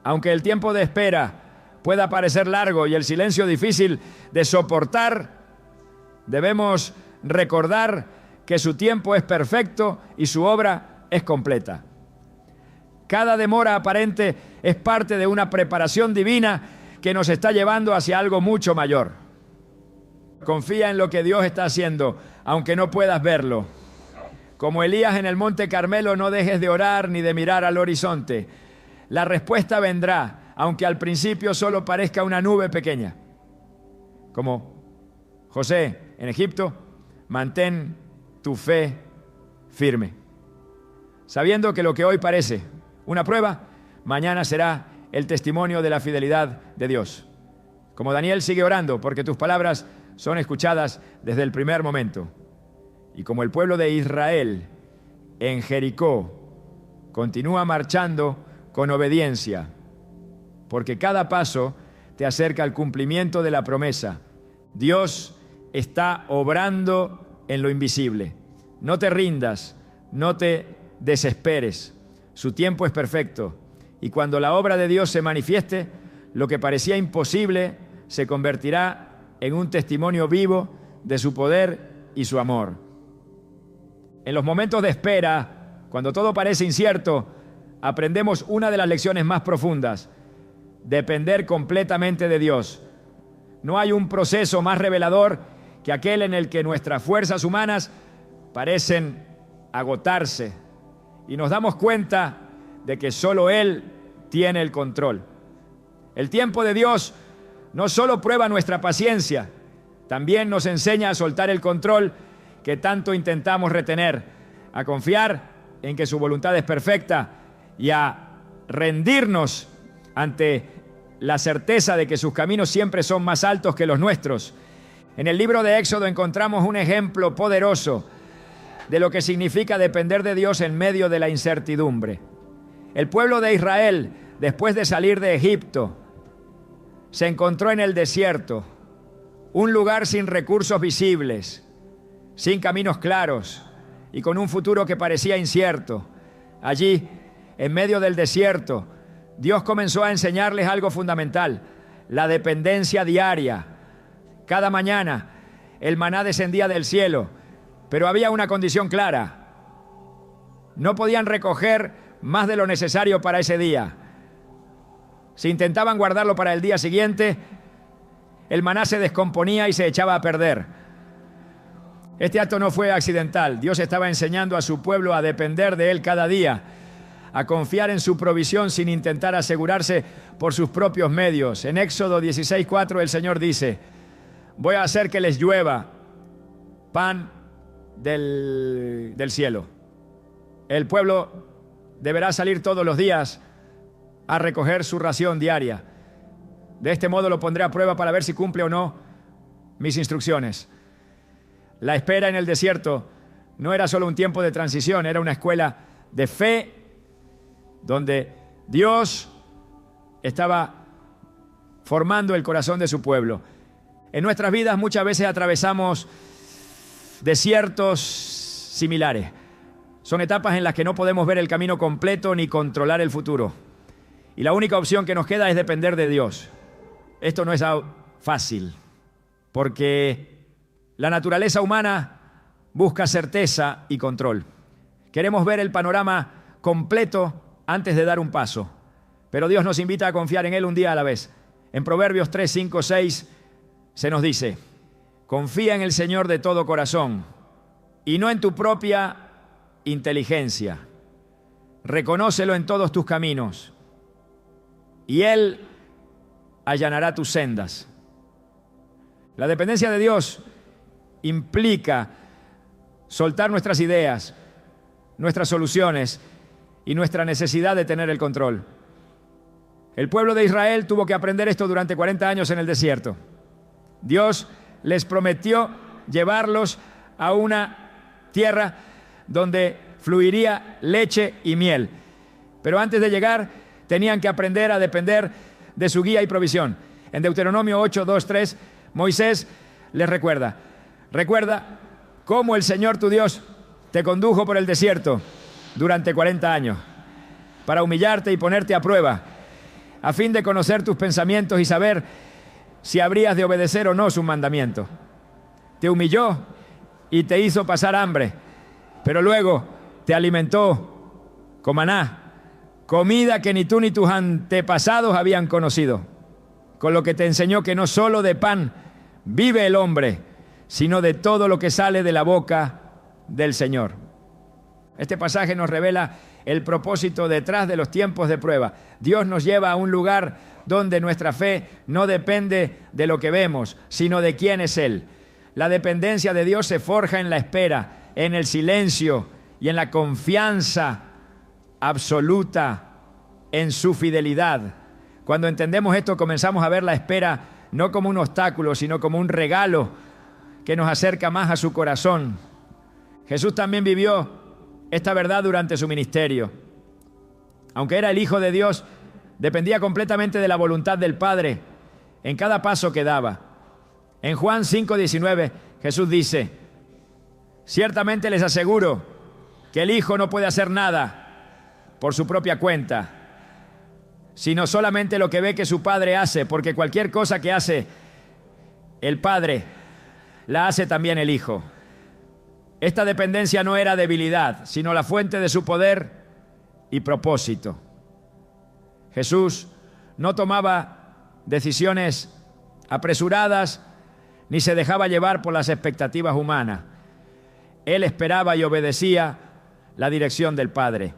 Aunque el tiempo de espera pueda parecer largo y el silencio difícil de soportar, debemos recordar que su tiempo es perfecto y su obra es completa. Cada demora aparente es parte de una preparación divina que nos está llevando hacia algo mucho mayor. Confía en lo que Dios está haciendo, aunque no puedas verlo. Como Elías en el Monte Carmelo, no dejes de orar ni de mirar al horizonte. La respuesta vendrá, aunque al principio solo parezca una nube pequeña. Como José en Egipto, mantén tu fe firme, sabiendo que lo que hoy parece una prueba, mañana será el testimonio de la fidelidad de Dios. Como Daniel, sigue orando, porque tus palabras son escuchadas desde el primer momento. Y como el pueblo de Israel en Jericó continúa marchando con obediencia, porque cada paso te acerca al cumplimiento de la promesa. Dios está obrando en lo invisible. No te rindas, no te desesperes. Su tiempo es perfecto. Y cuando la obra de Dios se manifieste, lo que parecía imposible se convertirá en un testimonio vivo de su poder y su amor. En los momentos de espera, cuando todo parece incierto, aprendemos una de las lecciones más profundas: depender completamente de Dios. No hay un proceso más revelador que aquel en el que nuestras fuerzas humanas parecen agotarse y nos damos cuenta de que solo Él tiene el control. El tiempo de Dios no solo prueba nuestra paciencia, también nos enseña a soltar el control que tanto intentamos retener, a confiar en que su voluntad es perfecta y a rendirnos ante la certeza de que sus caminos siempre son más altos que los nuestros. En el libro de Éxodo encontramos un ejemplo poderoso de lo que significa depender de Dios en medio de la incertidumbre. El pueblo de Israel, después de salir de Egipto, se encontró en el desierto, un lugar sin recursos visibles, sin caminos claros y con un futuro que parecía incierto. Allí, en medio del desierto, Dios comenzó a enseñarles algo fundamental: la dependencia diaria. Cada mañana el maná descendía del cielo, pero había una condición clara: no podían recoger más de lo necesario para ese día. Si intentaban guardarlo para el día siguiente, el maná se descomponía y se echaba a perder. Este acto no fue accidental. Dios estaba enseñando a su pueblo a depender de Él cada día, a confiar en su provisión sin intentar asegurarse por sus propios medios. En Éxodo 16:4 el Señor dice: voy a hacer que les llueva pan del cielo. El pueblo deberá salir todos los días a recoger su ración diaria. De este modo lo pondré a prueba para ver si cumple o no mis instrucciones. La espera en el desierto no era solo un tiempo de transición, era una escuela de fe donde Dios estaba formando el corazón de su pueblo. En nuestras vidas muchas veces atravesamos desiertos similares. Son etapas en las que no podemos ver el camino completo ni controlar el futuro. Y la única opción que nos queda es depender de Dios. Esto no es fácil, porque la naturaleza humana busca certeza y control. Queremos ver el panorama completo antes de dar un paso, pero Dios nos invita a confiar en Él un día a la vez. En Proverbios 3, 5, 6 se nos dice: confía en el Señor de todo corazón y no en tu propia inteligencia. Reconócelo en todos tus caminos y Él allanará tus sendas. La dependencia de Dios implica soltar nuestras ideas, nuestras soluciones y nuestra necesidad de tener el control. El pueblo de Israel tuvo que aprender esto durante 40 años en el desierto. Dios les prometió llevarlos a una tierra donde fluiría leche y miel. Pero antes de llegar, tenían que aprender a depender de su guía y provisión. En Deuteronomio 8, 2, 3, Moisés les recuerda cómo el Señor tu Dios te condujo por el desierto durante 40 años para humillarte y ponerte a prueba, a fin de conocer tus pensamientos y saber si habrías de obedecer o no sus mandamientos. Te humilló y te hizo pasar hambre, pero luego te alimentó con maná, comida que ni tú ni tus antepasados habían conocido, con lo que te enseñó que no solo de pan vive el hombre, sino de todo lo que sale de la boca del Señor. Este pasaje nos revela el propósito detrás de los tiempos de prueba. Dios nos lleva a un lugar donde nuestra fe no depende de lo que vemos, sino de quién es Él. La dependencia de Dios se forja en la espera, en el silencio y en la confianza absoluta en su fidelidad. Cuando entendemos esto, comenzamos a ver la espera no como un obstáculo, sino como un regalo que nos acerca más a su corazón. Jesús también vivió esta verdad durante su ministerio. Aunque era el Hijo de Dios, dependía completamente de la voluntad del Padre en cada paso que daba. En Juan 5:19, Jesús dice: ciertamente les aseguro que el Hijo no puede hacer nada por su propia cuenta, sino solamente lo que ve que su Padre hace, porque cualquier cosa que hace el Padre, la hace también el Hijo. Esta dependencia no era debilidad, sino la fuente de su poder y propósito. Jesús no tomaba decisiones apresuradas ni se dejaba llevar por las expectativas humanas. Él esperaba y obedecía la dirección del Padre.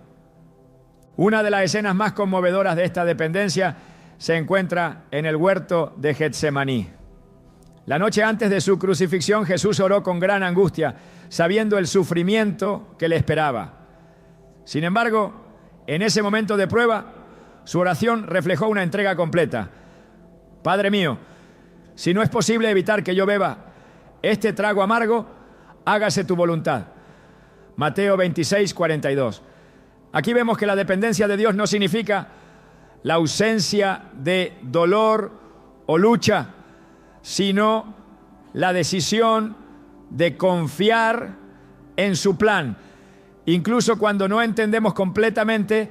Una de las escenas más conmovedoras de esta dependencia se encuentra en el huerto de Getsemaní. La noche antes de su crucifixión, Jesús oró con gran angustia, sabiendo el sufrimiento que le esperaba. Sin embargo, en ese momento de prueba, su oración reflejó una entrega completa. Padre mío, si no es posible evitar que yo beba este trago amargo, hágase tu voluntad. Mateo 26:42. Aquí vemos que la dependencia de Dios no significa la ausencia de dolor o lucha, sino la decisión de confiar en su plan, incluso cuando no entendemos completamente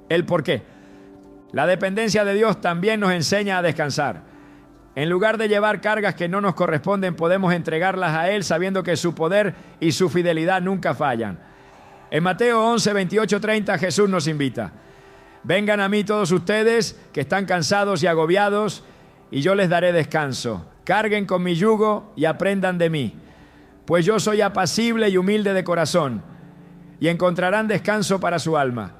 el porqué. La dependencia de Dios también nos enseña a descansar. En lugar de llevar cargas que no nos corresponden, podemos entregarlas a Él sabiendo que su poder y su fidelidad nunca fallan. En Mateo 11, 28, 30, Jesús nos invita: vengan a mí todos ustedes que están cansados y agobiados, y yo les daré descanso. Carguen con mi yugo y aprendan de mí, pues yo soy apacible y humilde de corazón, y encontrarán descanso para su alma,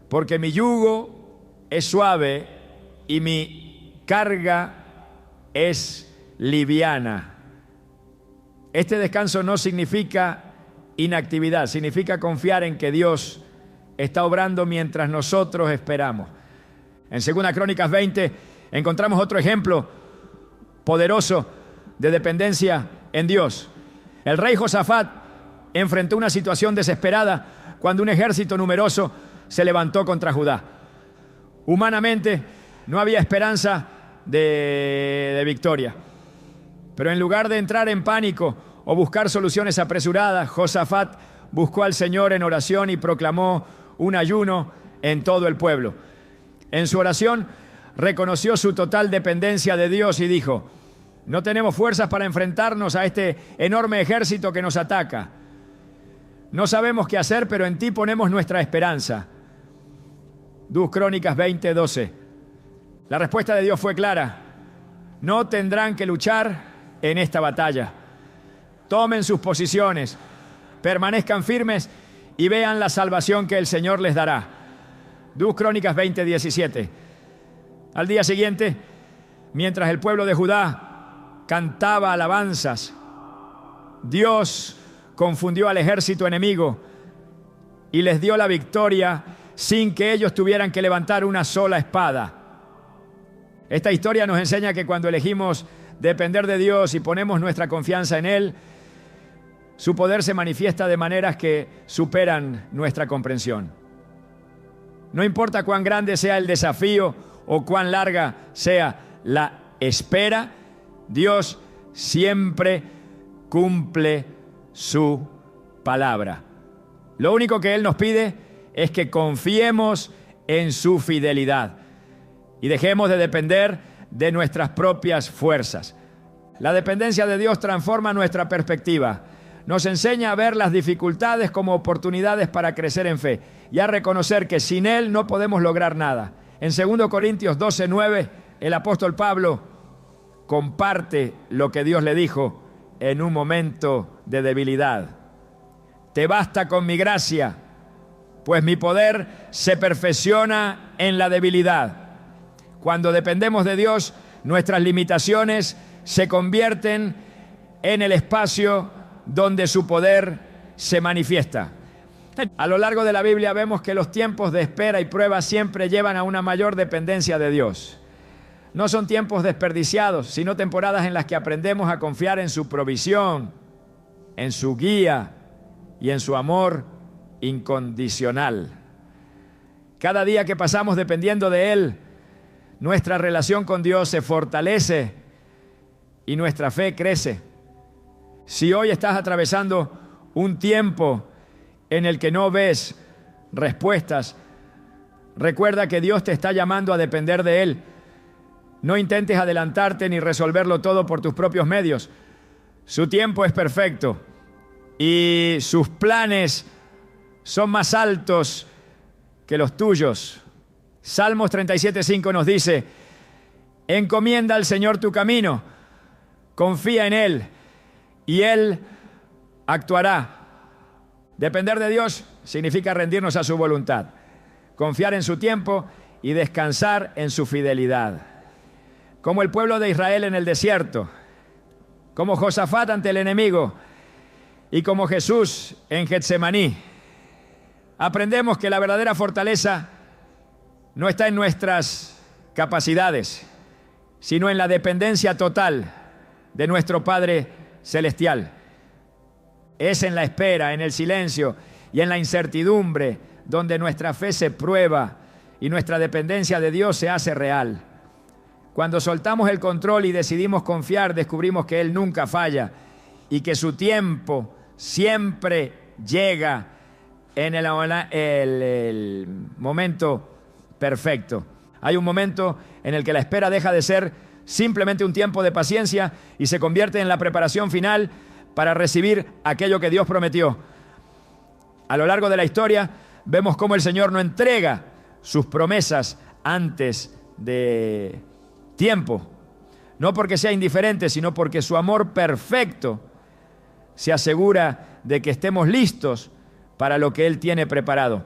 porque mi yugo es suave y mi carga es liviana. Este descanso no significa inactividad, significa confiar en que Dios está obrando mientras nosotros esperamos. En 2 Crónicas 20 encontramos otro ejemplo poderoso de dependencia en Dios. El rey Josafat enfrentó una situación desesperada cuando un ejército numeroso se levantó contra Judá. Humanamente no había esperanza de victoria, pero en lugar de entrar en pánico o buscar soluciones apresuradas, Josafat buscó al Señor en oración y proclamó un ayuno en todo el pueblo. En su oración reconoció su total dependencia de Dios y dijo: no tenemos fuerzas para enfrentarnos a este enorme ejército que nos ataca. No sabemos qué hacer, pero en ti ponemos nuestra esperanza. 2 Crónicas 20, 12. La respuesta de Dios fue clara: no tendrán que luchar en esta batalla. Tomen sus posiciones, permanezcan firmes y vean la salvación que el Señor les dará. 2 Crónicas 20, 17. Al día siguiente, mientras el pueblo de Judá cantaba alabanzas, Dios confundió al ejército enemigo y les dio la victoria sin que ellos tuvieran que levantar una sola espada. Esta historia nos enseña que cuando elegimos depender de Dios y ponemos nuestra confianza en Él, su poder se manifiesta de maneras que superan nuestra comprensión. No importa cuán grande sea el desafío o cuán larga sea la espera, Dios siempre cumple su palabra. Lo único que Él nos pide es que confiemos en su fidelidad y dejemos de depender de nuestras propias fuerzas. La dependencia de Dios transforma nuestra perspectiva. Nos enseña a ver las dificultades como oportunidades para crecer en fe y a reconocer que sin Él no podemos lograr nada. En 2 Corintios 12, 9, el apóstol Pablo comparte lo que Dios le dijo en un momento de debilidad. Te basta con mi gracia, pues mi poder se perfecciona en la debilidad. Cuando dependemos de Dios, nuestras limitaciones se convierten en el espacio donde su poder se manifiesta. A lo largo de la Biblia vemos que los tiempos de espera y prueba siempre llevan a una mayor dependencia de Dios. No son tiempos desperdiciados, sino temporadas en las que aprendemos a confiar en su provisión, en su guía y en su amor incondicional. Cada día que pasamos dependiendo de Él, nuestra relación con Dios se fortalece y nuestra fe crece. Si hoy estás atravesando un tiempo en el que no ves respuestas, recuerda que Dios te está llamando a depender de Él. No intentes adelantarte ni resolverlo todo por tus propios medios. Su tiempo es perfecto y sus planes son más altos que los tuyos. Salmos 37:5 nos dice: encomienda al Señor tu camino, confía en Él y Él actuará. Depender de Dios significa rendirnos a su voluntad, confiar en su tiempo y descansar en su fidelidad. Como el pueblo de Israel en el desierto, como Josafat ante el enemigo y como Jesús en Getsemaní, aprendemos que la verdadera fortaleza no está en nuestras capacidades, sino en la dependencia total de nuestro Padre Celestial. Es en la espera, en el silencio y en la incertidumbre donde nuestra fe se prueba y nuestra dependencia de Dios se hace real. Cuando soltamos el control y decidimos confiar, descubrimos que Él nunca falla y que su tiempo siempre llega en el momento perfecto. Hay un momento en el que la espera deja de ser simplemente un tiempo de paciencia y se convierte en la preparación final para recibir aquello que Dios prometió. A lo largo de la historia vemos cómo el Señor no entrega sus promesas antes de tiempo, no porque sea indiferente, sino porque su amor perfecto se asegura de que estemos listos para lo que Él tiene preparado.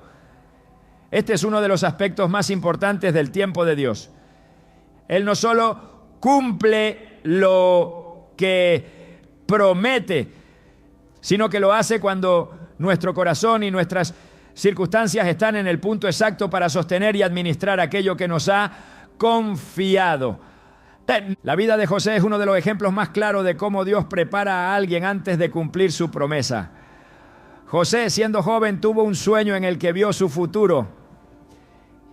Este es uno de los aspectos más importantes del tiempo de Dios. Él no solo cumple lo que promete, sino que lo hace cuando nuestro corazón y nuestras circunstancias están en el punto exacto para sostener y administrar aquello que nos ha confiado. La vida de José es uno de los ejemplos más claros de cómo Dios prepara a alguien antes de cumplir su promesa. José, siendo joven, tuvo un sueño en el que vio su futuro.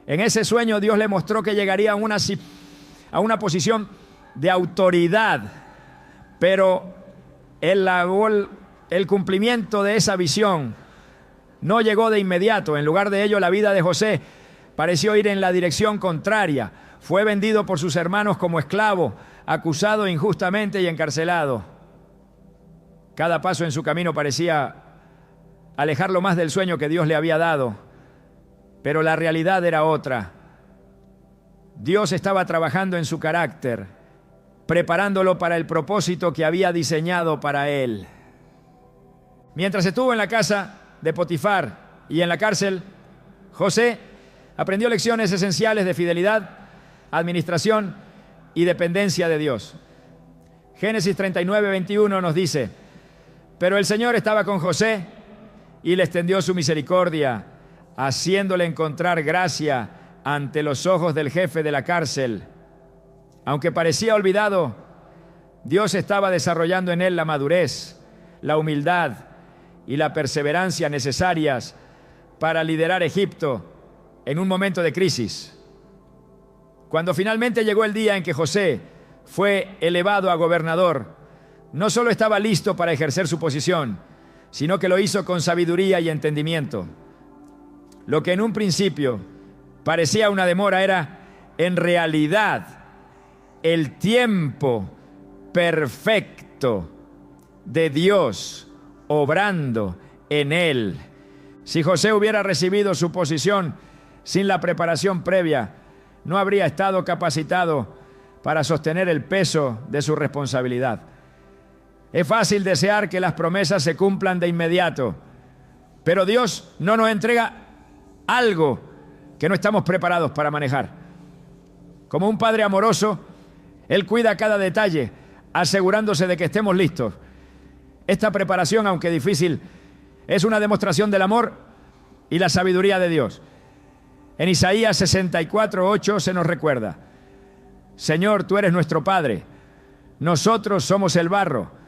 En ese sueño Dios le mostró que llegaría a una posición de autoridad, pero el cumplimiento de esa visión no llegó de inmediato. En lugar de ello, la vida de José pareció ir en la dirección contraria. Fue vendido por sus hermanos como esclavo, acusado injustamente y encarcelado. Cada paso en su camino parecía alejarlo más del sueño que Dios le había dado, pero la realidad era otra. Dios estaba trabajando en su carácter, preparándolo para el propósito que había diseñado para él. Mientras estuvo en la casa de Potifar y en la cárcel, José aprendió lecciones esenciales de fidelidad, administración y dependencia de Dios. Génesis 39:21 nos dice: pero el Señor estaba con José y le extendió su misericordia, haciéndole encontrar gracia ante los ojos del jefe de la cárcel. Aunque parecía olvidado, Dios estaba desarrollando en él la madurez, la humildad y la perseverancia necesarias para liderar Egipto en un momento de crisis. Cuando finalmente llegó el día en que José fue elevado a gobernador, no solo estaba listo para ejercer su posición, sino que lo hizo con sabiduría y entendimiento. Lo que en un principio parecía una demora era, en realidad, el tiempo perfecto de Dios obrando en él. Si José hubiera recibido su posición sin la preparación previa, no habría estado capacitado para sostener el peso de su responsabilidad. Es fácil desear que las promesas se cumplan de inmediato, pero Dios no nos entrega algo que no estamos preparados para manejar. Como un padre amoroso, Él cuida cada detalle, asegurándose de que estemos listos. Esta preparación, aunque difícil, es una demostración del amor y la sabiduría de Dios. En Isaías 64:8 se nos recuerda: Señor, tú eres nuestro Padre, nosotros somos el barro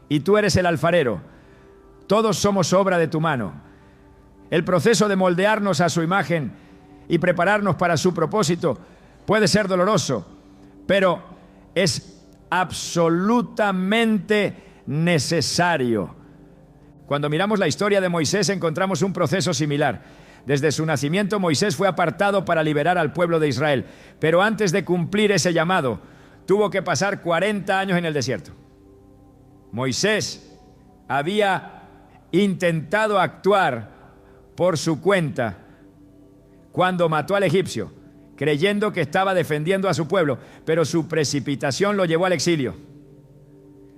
y tú eres el alfarero. Todos somos obra de tu mano. El proceso de moldearnos a su imagen y prepararnos para su propósito puede ser doloroso, pero es absolutamente necesario. Cuando miramos la historia de Moisés encontramos un proceso similar. Desde su nacimiento Moisés fue apartado para liberar al pueblo de Israel, pero antes de cumplir ese llamado tuvo que pasar 40 años en el desierto. Moisés había intentado actuar por su cuenta cuando mató al egipcio, creyendo que estaba defendiendo a su pueblo, pero su precipitación lo llevó al exilio.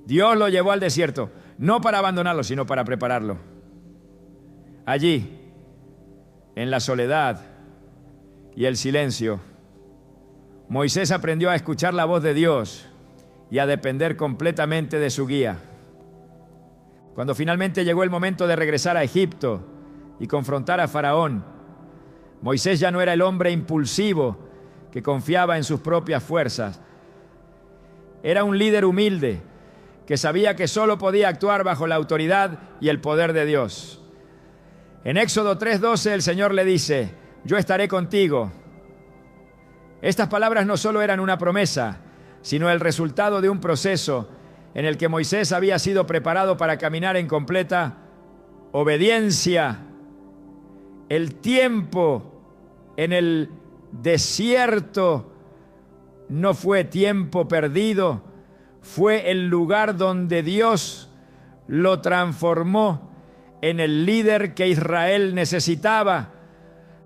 Dios lo llevó al desierto, no para abandonarlo, sino para prepararlo. Allí, en la soledad y el silencio, Moisés aprendió a escuchar la voz de Dios y a depender completamente de su guía. Cuando finalmente llegó el momento de regresar a Egipto y confrontar a Faraón, Moisés ya no era el hombre impulsivo que confiaba en sus propias fuerzas. Era un líder humilde que sabía que solo podía actuar bajo la autoridad y el poder de Dios. En Éxodo 3:12 el Señor le dice: yo estaré contigo. Estas palabras no solo eran una promesa, sino el resultado de un proceso en el que Moisés había sido preparado para caminar en completa obediencia. El tiempo en el desierto no fue tiempo perdido, fue el lugar donde Dios lo transformó en el líder que Israel necesitaba.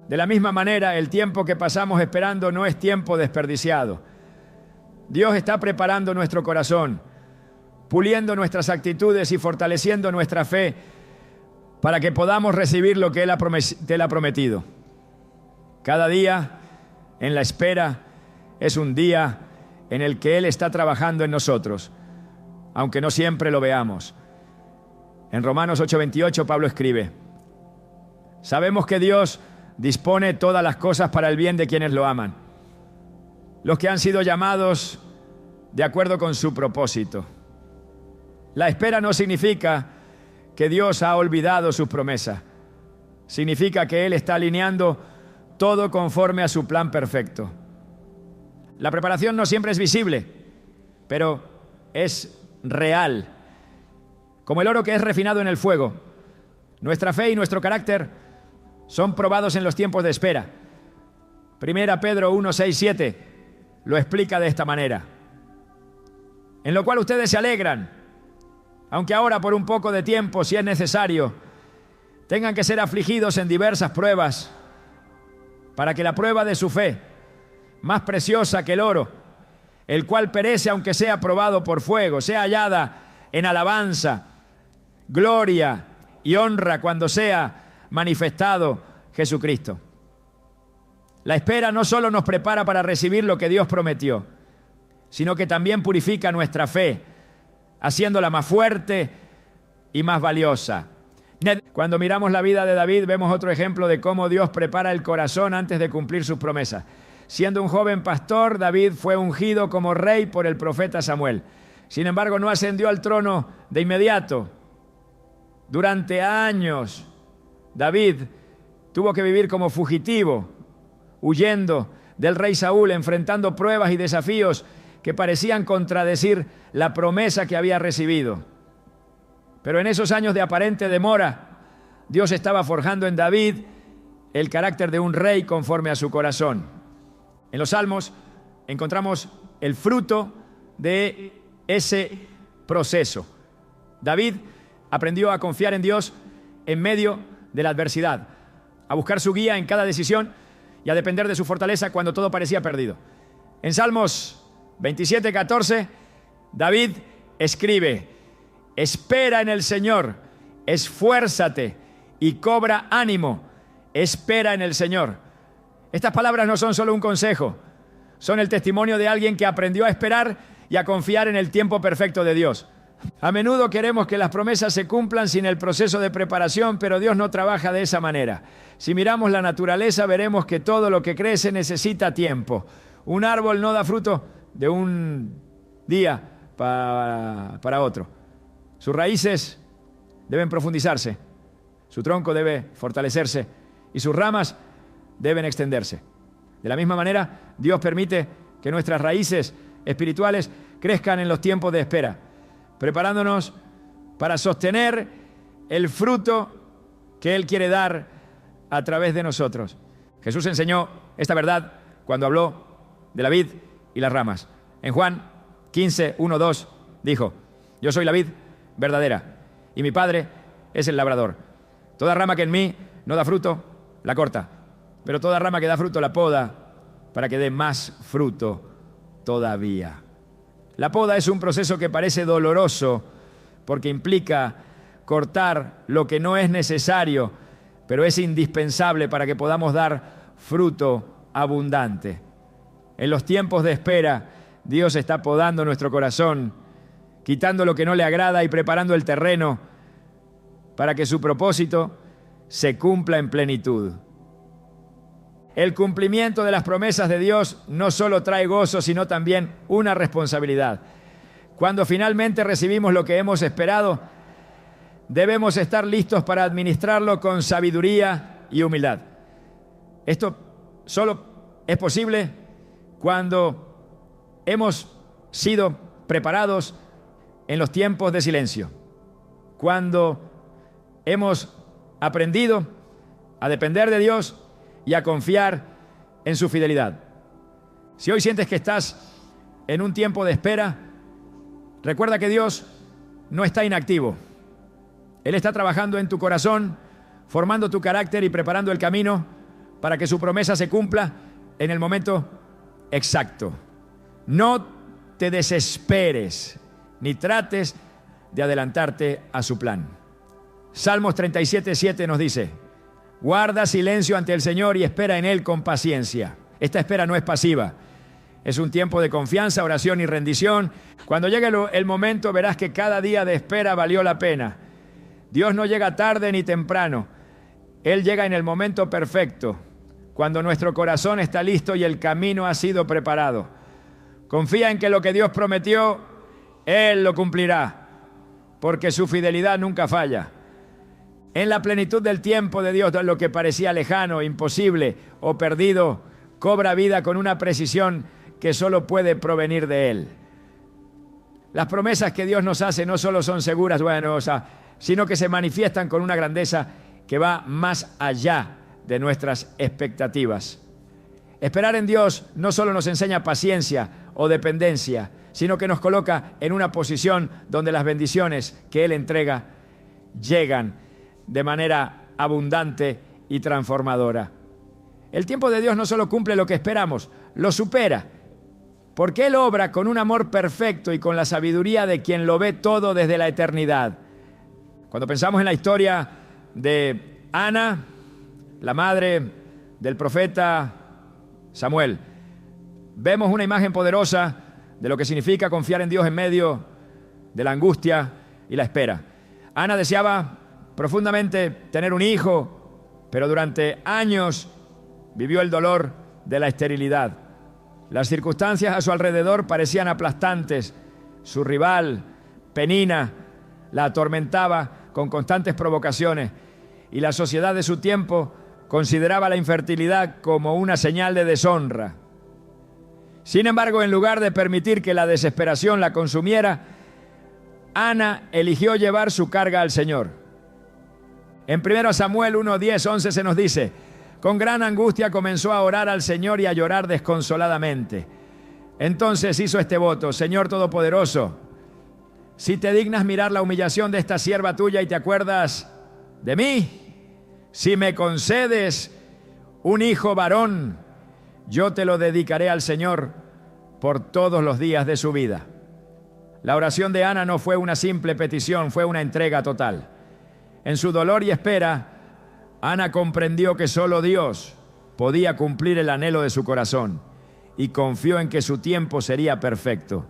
De la misma manera, el tiempo que pasamos esperando no es tiempo desperdiciado. Dios está preparando nuestro corazón, puliendo nuestras actitudes y fortaleciendo nuestra fe para que podamos recibir lo que Él ha prometido. Cada día en la espera es un día en el que Él está trabajando en nosotros, aunque no siempre lo veamos. En Romanos 8:28 Pablo escribe: sabemos que Dios dispone todas las cosas para el bien de quienes lo aman, los que han sido llamados de acuerdo con su propósito. La espera no significa que Dios ha olvidado sus promesas. Significa que Él está alineando todo conforme a su plan perfecto. La preparación no siempre es visible, pero es real. Como el oro que es refinado en el fuego, nuestra fe y nuestro carácter son probados en los tiempos de espera. Primera Pedro 1:6-7 lo explica de esta manera: en lo cual ustedes se alegran, aunque ahora por un poco de tiempo, si es necesario, tengan que ser afligidos en diversas pruebas, para que la prueba de su fe, más preciosa que el oro, el cual perece aunque sea probado por fuego, sea hallada en alabanza, gloria y honra cuando sea manifestado Jesucristo. La espera no solo nos prepara para recibir lo que Dios prometió, sino que también purifica nuestra fe, haciéndola más fuerte y más valiosa. Cuando miramos la vida de David, vemos otro ejemplo de cómo Dios prepara el corazón antes de cumplir sus promesas. Siendo un joven pastor, David fue ungido como rey por el profeta Samuel. Sin embargo, no ascendió al trono de inmediato. Durante años, David tuvo que vivir como fugitivo, huyendo del rey Saúl, enfrentando pruebas y desafíos que parecían contradecir la promesa que había recibido. Pero en esos años de aparente demora, Dios estaba forjando en David el carácter de un rey conforme a su corazón. En los Salmos encontramos el fruto de ese proceso. David aprendió a confiar en Dios en medio de la adversidad, a buscar su guía en cada decisión y a depender de su fortaleza cuando todo parecía perdido. En Salmos 27:14, David escribe: espera en el Señor, esfuérzate y cobra ánimo, espera en el Señor. Estas palabras no son solo un consejo, son el testimonio de alguien que aprendió a esperar y a confiar en el tiempo perfecto de Dios. A menudo queremos que las promesas se cumplan sin el proceso de preparación, pero Dios no trabaja de esa manera. Si miramos la naturaleza, veremos que todo lo que crece necesita tiempo. Un árbol no da fruto de un día para otro. Sus raíces deben profundizarse, su tronco debe fortalecerse y sus ramas deben extenderse. De la misma manera, Dios permite que nuestras raíces espirituales crezcan en los tiempos de espera, preparándonos para sostener el fruto que Él quiere dar a través de nosotros. Jesús enseñó esta verdad cuando habló de la vid y las ramas. En Juan 15, 1, 2 dijo: yo soy la vid verdadera y mi Padre es el labrador. Toda rama que en mí no da fruto, la corta, pero toda rama que da fruto la poda para que dé más fruto todavía. La poda es un proceso que parece doloroso porque implica cortar lo que no es necesario, pero es indispensable para que podamos dar fruto abundante. En los tiempos de espera, Dios está podando nuestro corazón, quitando lo que no le agrada y preparando el terreno para que su propósito se cumpla en plenitud. El cumplimiento de las promesas de Dios no solo trae gozo, sino también una responsabilidad. Cuando finalmente recibimos lo que hemos esperado, debemos estar listos para administrarlo con sabiduría y humildad. Esto solo es posible cuando hemos sido preparados en los tiempos de silencio, cuando hemos aprendido a depender de Dios y a confiar en su fidelidad. Si hoy sientes que estás en un tiempo de espera, recuerda que Dios no está inactivo. Él está trabajando en tu corazón, formando tu carácter y preparando el camino para que su promesa se cumpla en el momento exacto. No te desesperes ni trates de adelantarte a su plan. Salmos 37:7 nos dice: guarda silencio ante el Señor y espera en Él con paciencia. Esta espera no es pasiva, es un tiempo de confianza, oración y rendición. Cuando llegue el momento, verás que cada día de espera valió la pena. Dios no llega tarde ni temprano. Él llega en el momento perfecto, cuando nuestro corazón está listo y el camino ha sido preparado. Confía en que lo que Dios prometió, Él lo cumplirá, porque su fidelidad nunca falla. En la plenitud del tiempo de Dios, lo que parecía lejano, imposible o perdido, cobra vida con una precisión que solo puede provenir de Él. Las promesas que Dios nos hace no solo son seguras, sino que se manifiestan con una grandeza que va más allá de nuestras expectativas. Esperar en Dios no solo nos enseña paciencia o dependencia, sino que nos coloca en una posición donde las bendiciones que Él entrega llegan de manera abundante y transformadora. El tiempo de Dios no solo cumple lo que esperamos, lo supera, porque Él obra con un amor perfecto y con la sabiduría de quien lo ve todo desde la eternidad. Cuando pensamos en la historia de Ana, la madre del profeta Samuel, vemos una imagen poderosa de lo que significa confiar en Dios en medio de la angustia y la espera. Ana deseaba profundamente tener un hijo, pero durante años vivió el dolor de la esterilidad. Las circunstancias a su alrededor parecían aplastantes. Su rival, Penina, la atormentaba con constantes provocaciones y la sociedad de su tiempo consideraba la infertilidad como una señal de deshonra. Sin embargo, en lugar de permitir que la desesperación la consumiera, Ana eligió llevar su carga al Señor. En 1 Samuel 1, 10, 11 se nos dice: con gran angustia comenzó a orar al Señor y a llorar desconsoladamente. Entonces hizo este voto: Señor Todopoderoso, si te dignas mirar la humillación de esta sierva tuya y te acuerdas de mí, si me concedes un hijo varón, yo te lo dedicaré al Señor por todos los días de su vida. La oración de Ana no fue una simple petición, fue una entrega total. En su dolor y espera, Ana comprendió que solo Dios podía cumplir el anhelo de su corazón y confió en que su tiempo sería perfecto.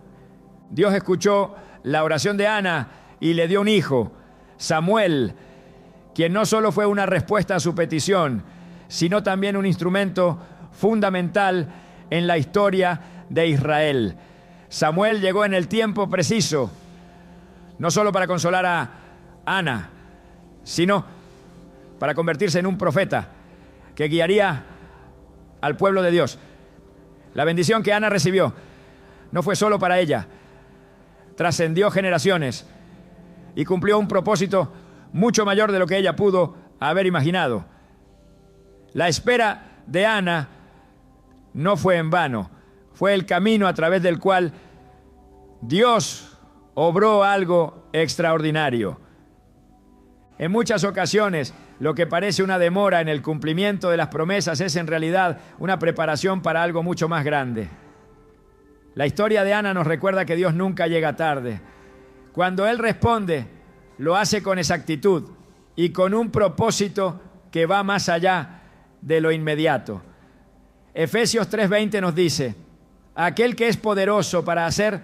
Dios escuchó la oración de Ana y le dio un hijo, Samuel, quien no solo fue una respuesta a su petición, sino también un instrumento fundamental en la historia de Israel. Samuel llegó en el tiempo preciso, no solo para consolar a Ana, sino para convertirse en un profeta que guiaría al pueblo de Dios. La bendición que Ana recibió no fue solo para ella, trascendió generaciones y cumplió un propósito mucho mayor de lo que ella pudo haber imaginado. La espera de Ana no fue en vano, fue el camino a través del cual Dios obró algo extraordinario. En muchas ocasiones, lo que parece una demora en el cumplimiento de las promesas es en realidad una preparación para algo mucho más grande. La historia de Ana nos recuerda que Dios nunca llega tarde. Cuando Él responde, lo hace con exactitud y con un propósito que va más allá de lo inmediato. Efesios 3:20 nos dice: aquel que es poderoso para hacer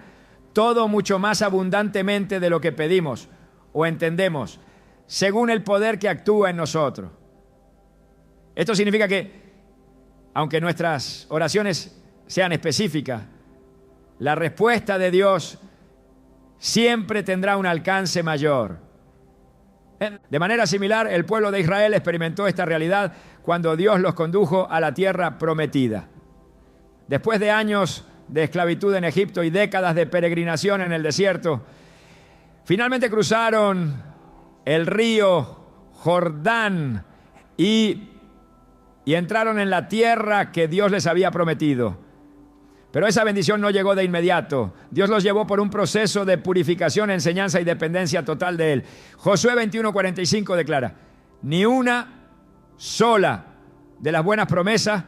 todo mucho más abundantemente de lo que pedimos o entendemos, según el poder que actúa en nosotros. Esto significa que, aunque nuestras oraciones sean específicas, la respuesta de Dios siempre tendrá un alcance mayor. De manera similar, el pueblo de Israel experimentó esta realidad cuando Dios los condujo a la tierra prometida. Después de años de esclavitud en Egipto y décadas de peregrinación en el desierto, finalmente cruzaron el río Jordán y entraron en la tierra que Dios les había prometido. Pero esa bendición no llegó de inmediato. Dios los llevó por un proceso de purificación, enseñanza y dependencia total de Él. Josué 21:45 declara: ni una sola de las buenas promesas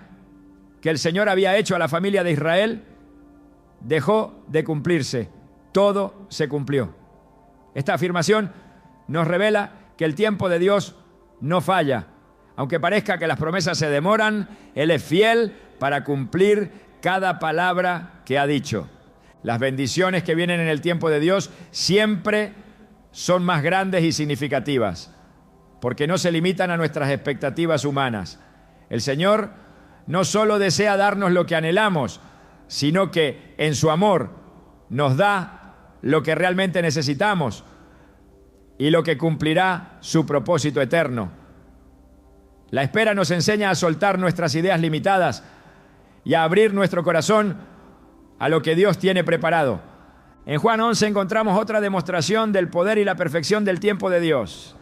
que el Señor había hecho a la familia de Israel dejó de cumplirse. Todo se cumplió. Esta afirmación nos revela que el tiempo de Dios no falla. Aunque parezca que las promesas se demoran, Él es fiel para cumplir cada palabra que ha dicho. Las bendiciones que vienen en el tiempo de Dios siempre son más grandes y significativas, porque no se limitan a nuestras expectativas humanas. El Señor no solo desea darnos lo que anhelamos, sino que en su amor nos da lo que realmente necesitamos y lo que cumplirá su propósito eterno. La espera nos enseña a soltar nuestras ideas limitadas y a abrir nuestro corazón a lo que Dios tiene preparado. En Juan 11 encontramos otra demostración del poder y la perfección del tiempo de Dios.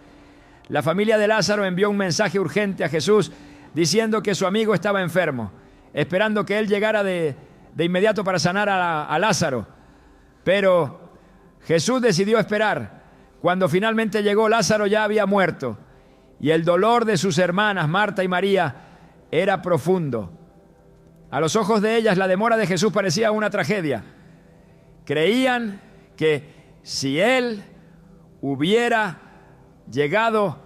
La familia de Lázaro envió un mensaje urgente a Jesús diciendo que su amigo estaba enfermo, esperando que Él llegara de inmediato para sanar a Lázaro. Pero Jesús decidió esperar. Cuando finalmente llegó, Lázaro ya había muerto y el dolor de sus hermanas, Marta y María, era profundo. A los ojos de ellas, la demora de Jesús parecía una tragedia. Creían que si Él hubiera llegado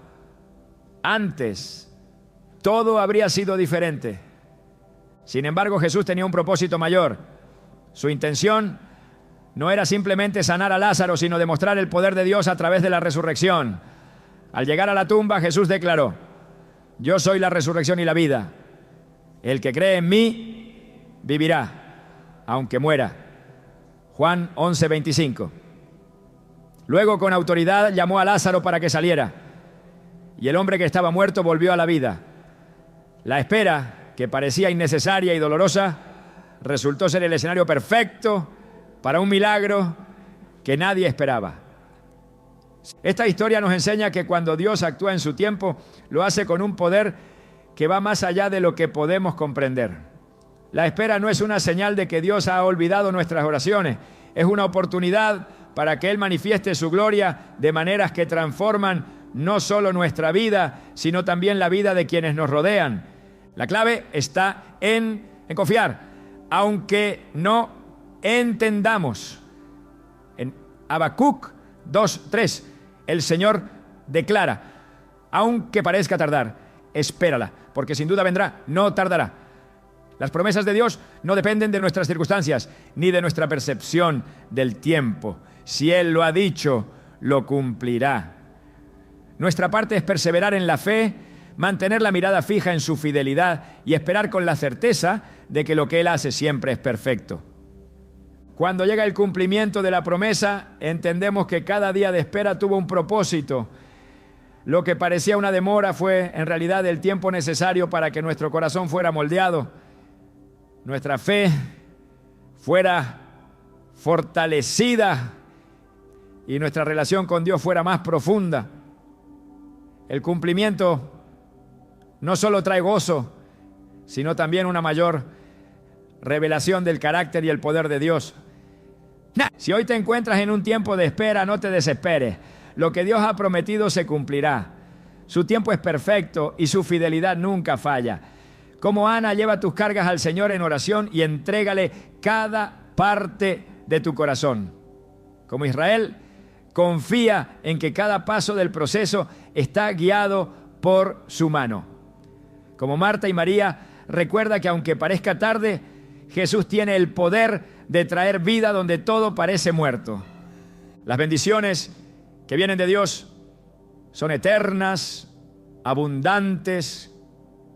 antes, todo habría sido diferente. Sin embargo, Jesús tenía un propósito mayor. Su intención no era simplemente sanar a Lázaro, sino demostrar el poder de Dios a través de la resurrección. Al llegar a la tumba, Jesús declaró: yo soy la resurrección y la vida. El que cree en mí vivirá, aunque muera. Juan 11:25. Luego, con autoridad, llamó a Lázaro para que saliera, y el hombre que estaba muerto volvió a la vida. La espera, que parecía innecesaria y dolorosa, resultó ser el escenario perfecto para un milagro que nadie esperaba. Esta historia nos enseña que cuando Dios actúa en su tiempo, lo hace con un poder que va más allá de lo que podemos comprender. La espera no es una señal de que Dios ha olvidado nuestras oraciones, es una oportunidad para que Él manifieste su gloria de maneras que transforman no solo nuestra vida, sino también la vida de quienes nos rodean. La clave está en confiar, aunque no entendamos. En Habacuc 2:3, el Señor declara: aunque parezca tardar, espérala, porque sin duda vendrá, no tardará. Las promesas de Dios no dependen de nuestras circunstancias, ni de nuestra percepción del tiempo. Si Él lo ha dicho, lo cumplirá. Nuestra parte es perseverar en la fe, mantener la mirada fija en su fidelidad y esperar con la certeza de que lo que Él hace siempre es perfecto. Cuando llega el cumplimiento de la promesa, entendemos que cada día de espera tuvo un propósito. lo que parecía una demora fue en realidad el tiempo necesario para que nuestro corazón fuera moldeado, nuestra fe fuera fortalecida y nuestra relación con Dios fuera más profunda. El cumplimiento no solo trae gozo, sino también una mayor revelación del carácter y el poder de Dios. Si hoy te encuentras en un tiempo de espera, no te desesperes. Lo que Dios ha prometido se cumplirá. Su tiempo es perfecto y su fidelidad nunca falla. Como Ana, lleva tus cargas al Señor en oración y entrégale cada parte de tu corazón. Como Israel, confía en que cada paso del proceso está guiado por su mano. Como Marta y María, recuerda que aunque parezca tarde, Jesús tiene el poder de traer vida donde todo parece muerto. Las bendiciones que vienen de Dios son eternas, abundantes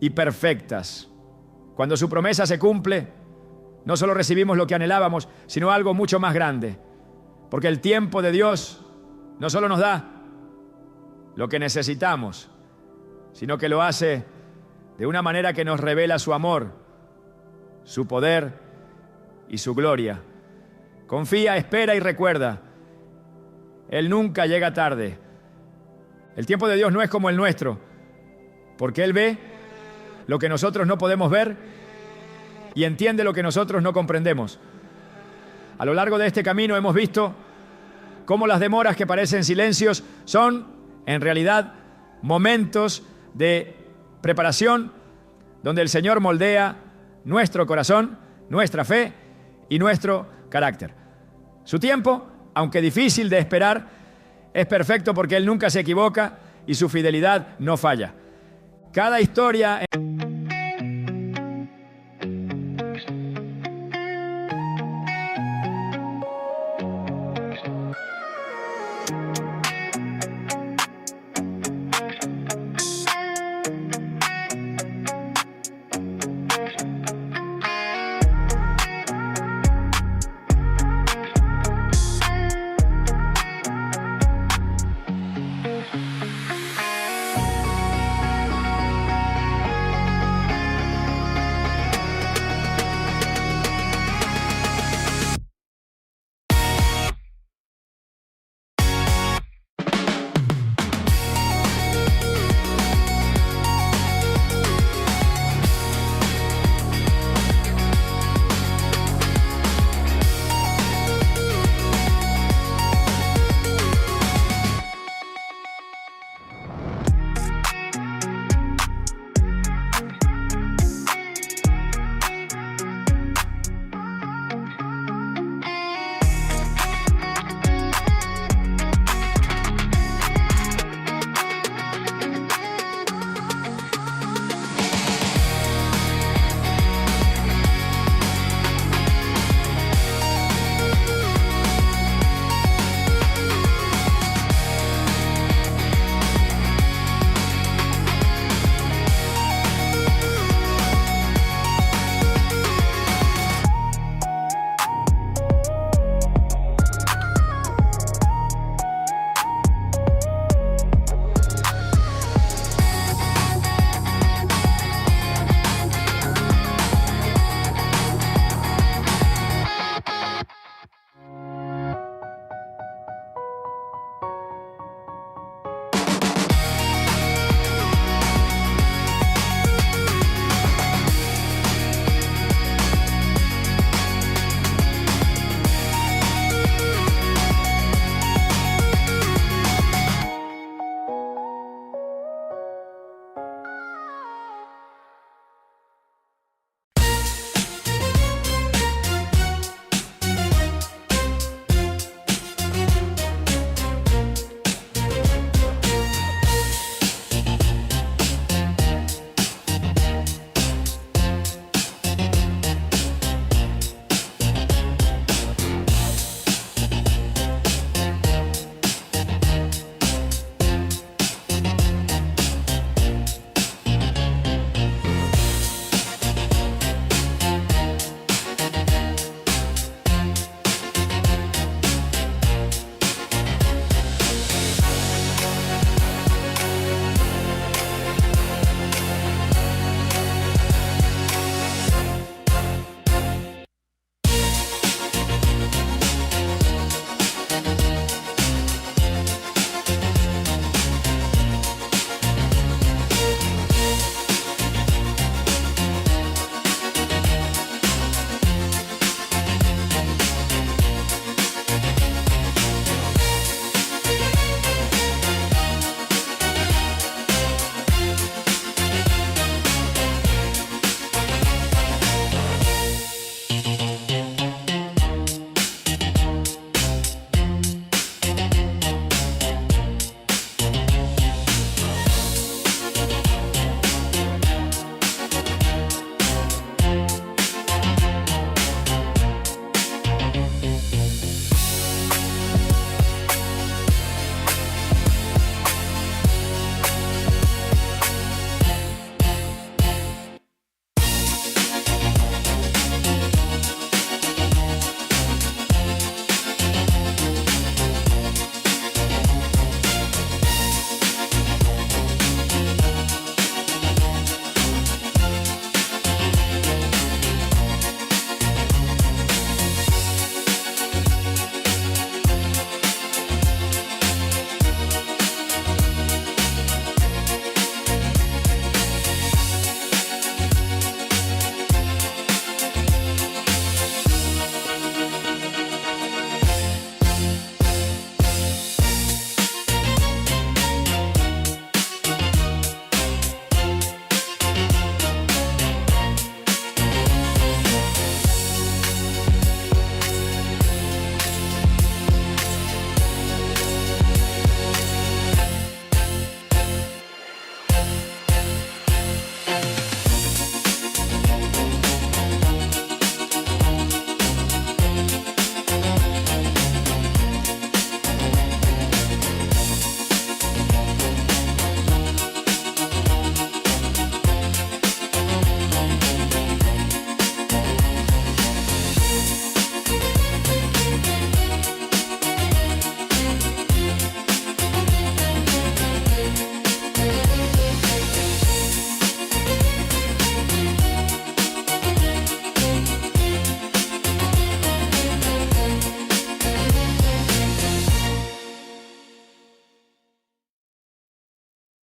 y perfectas. Cuando su promesa se cumple, no solo recibimos lo que anhelábamos, sino algo mucho más grande. Porque el tiempo de Dios no solo nos da lo que necesitamos, sino que lo hace de una manera que nos revela su amor, su poder y su gloria. Confía, espera y recuerda, Él nunca llega tarde. El tiempo de Dios no es como el nuestro, porque Él ve lo que nosotros no podemos ver y entiende lo que nosotros no comprendemos. A lo largo de este camino hemos visto cómo las demoras que parecen silencios son, en realidad, momentos de preparación donde el Señor moldea nuestro corazón, nuestra fe y nuestro carácter. Su tiempo, aunque difícil de esperar, es perfecto porque Él nunca se equivoca y su fidelidad no falla. Cada historia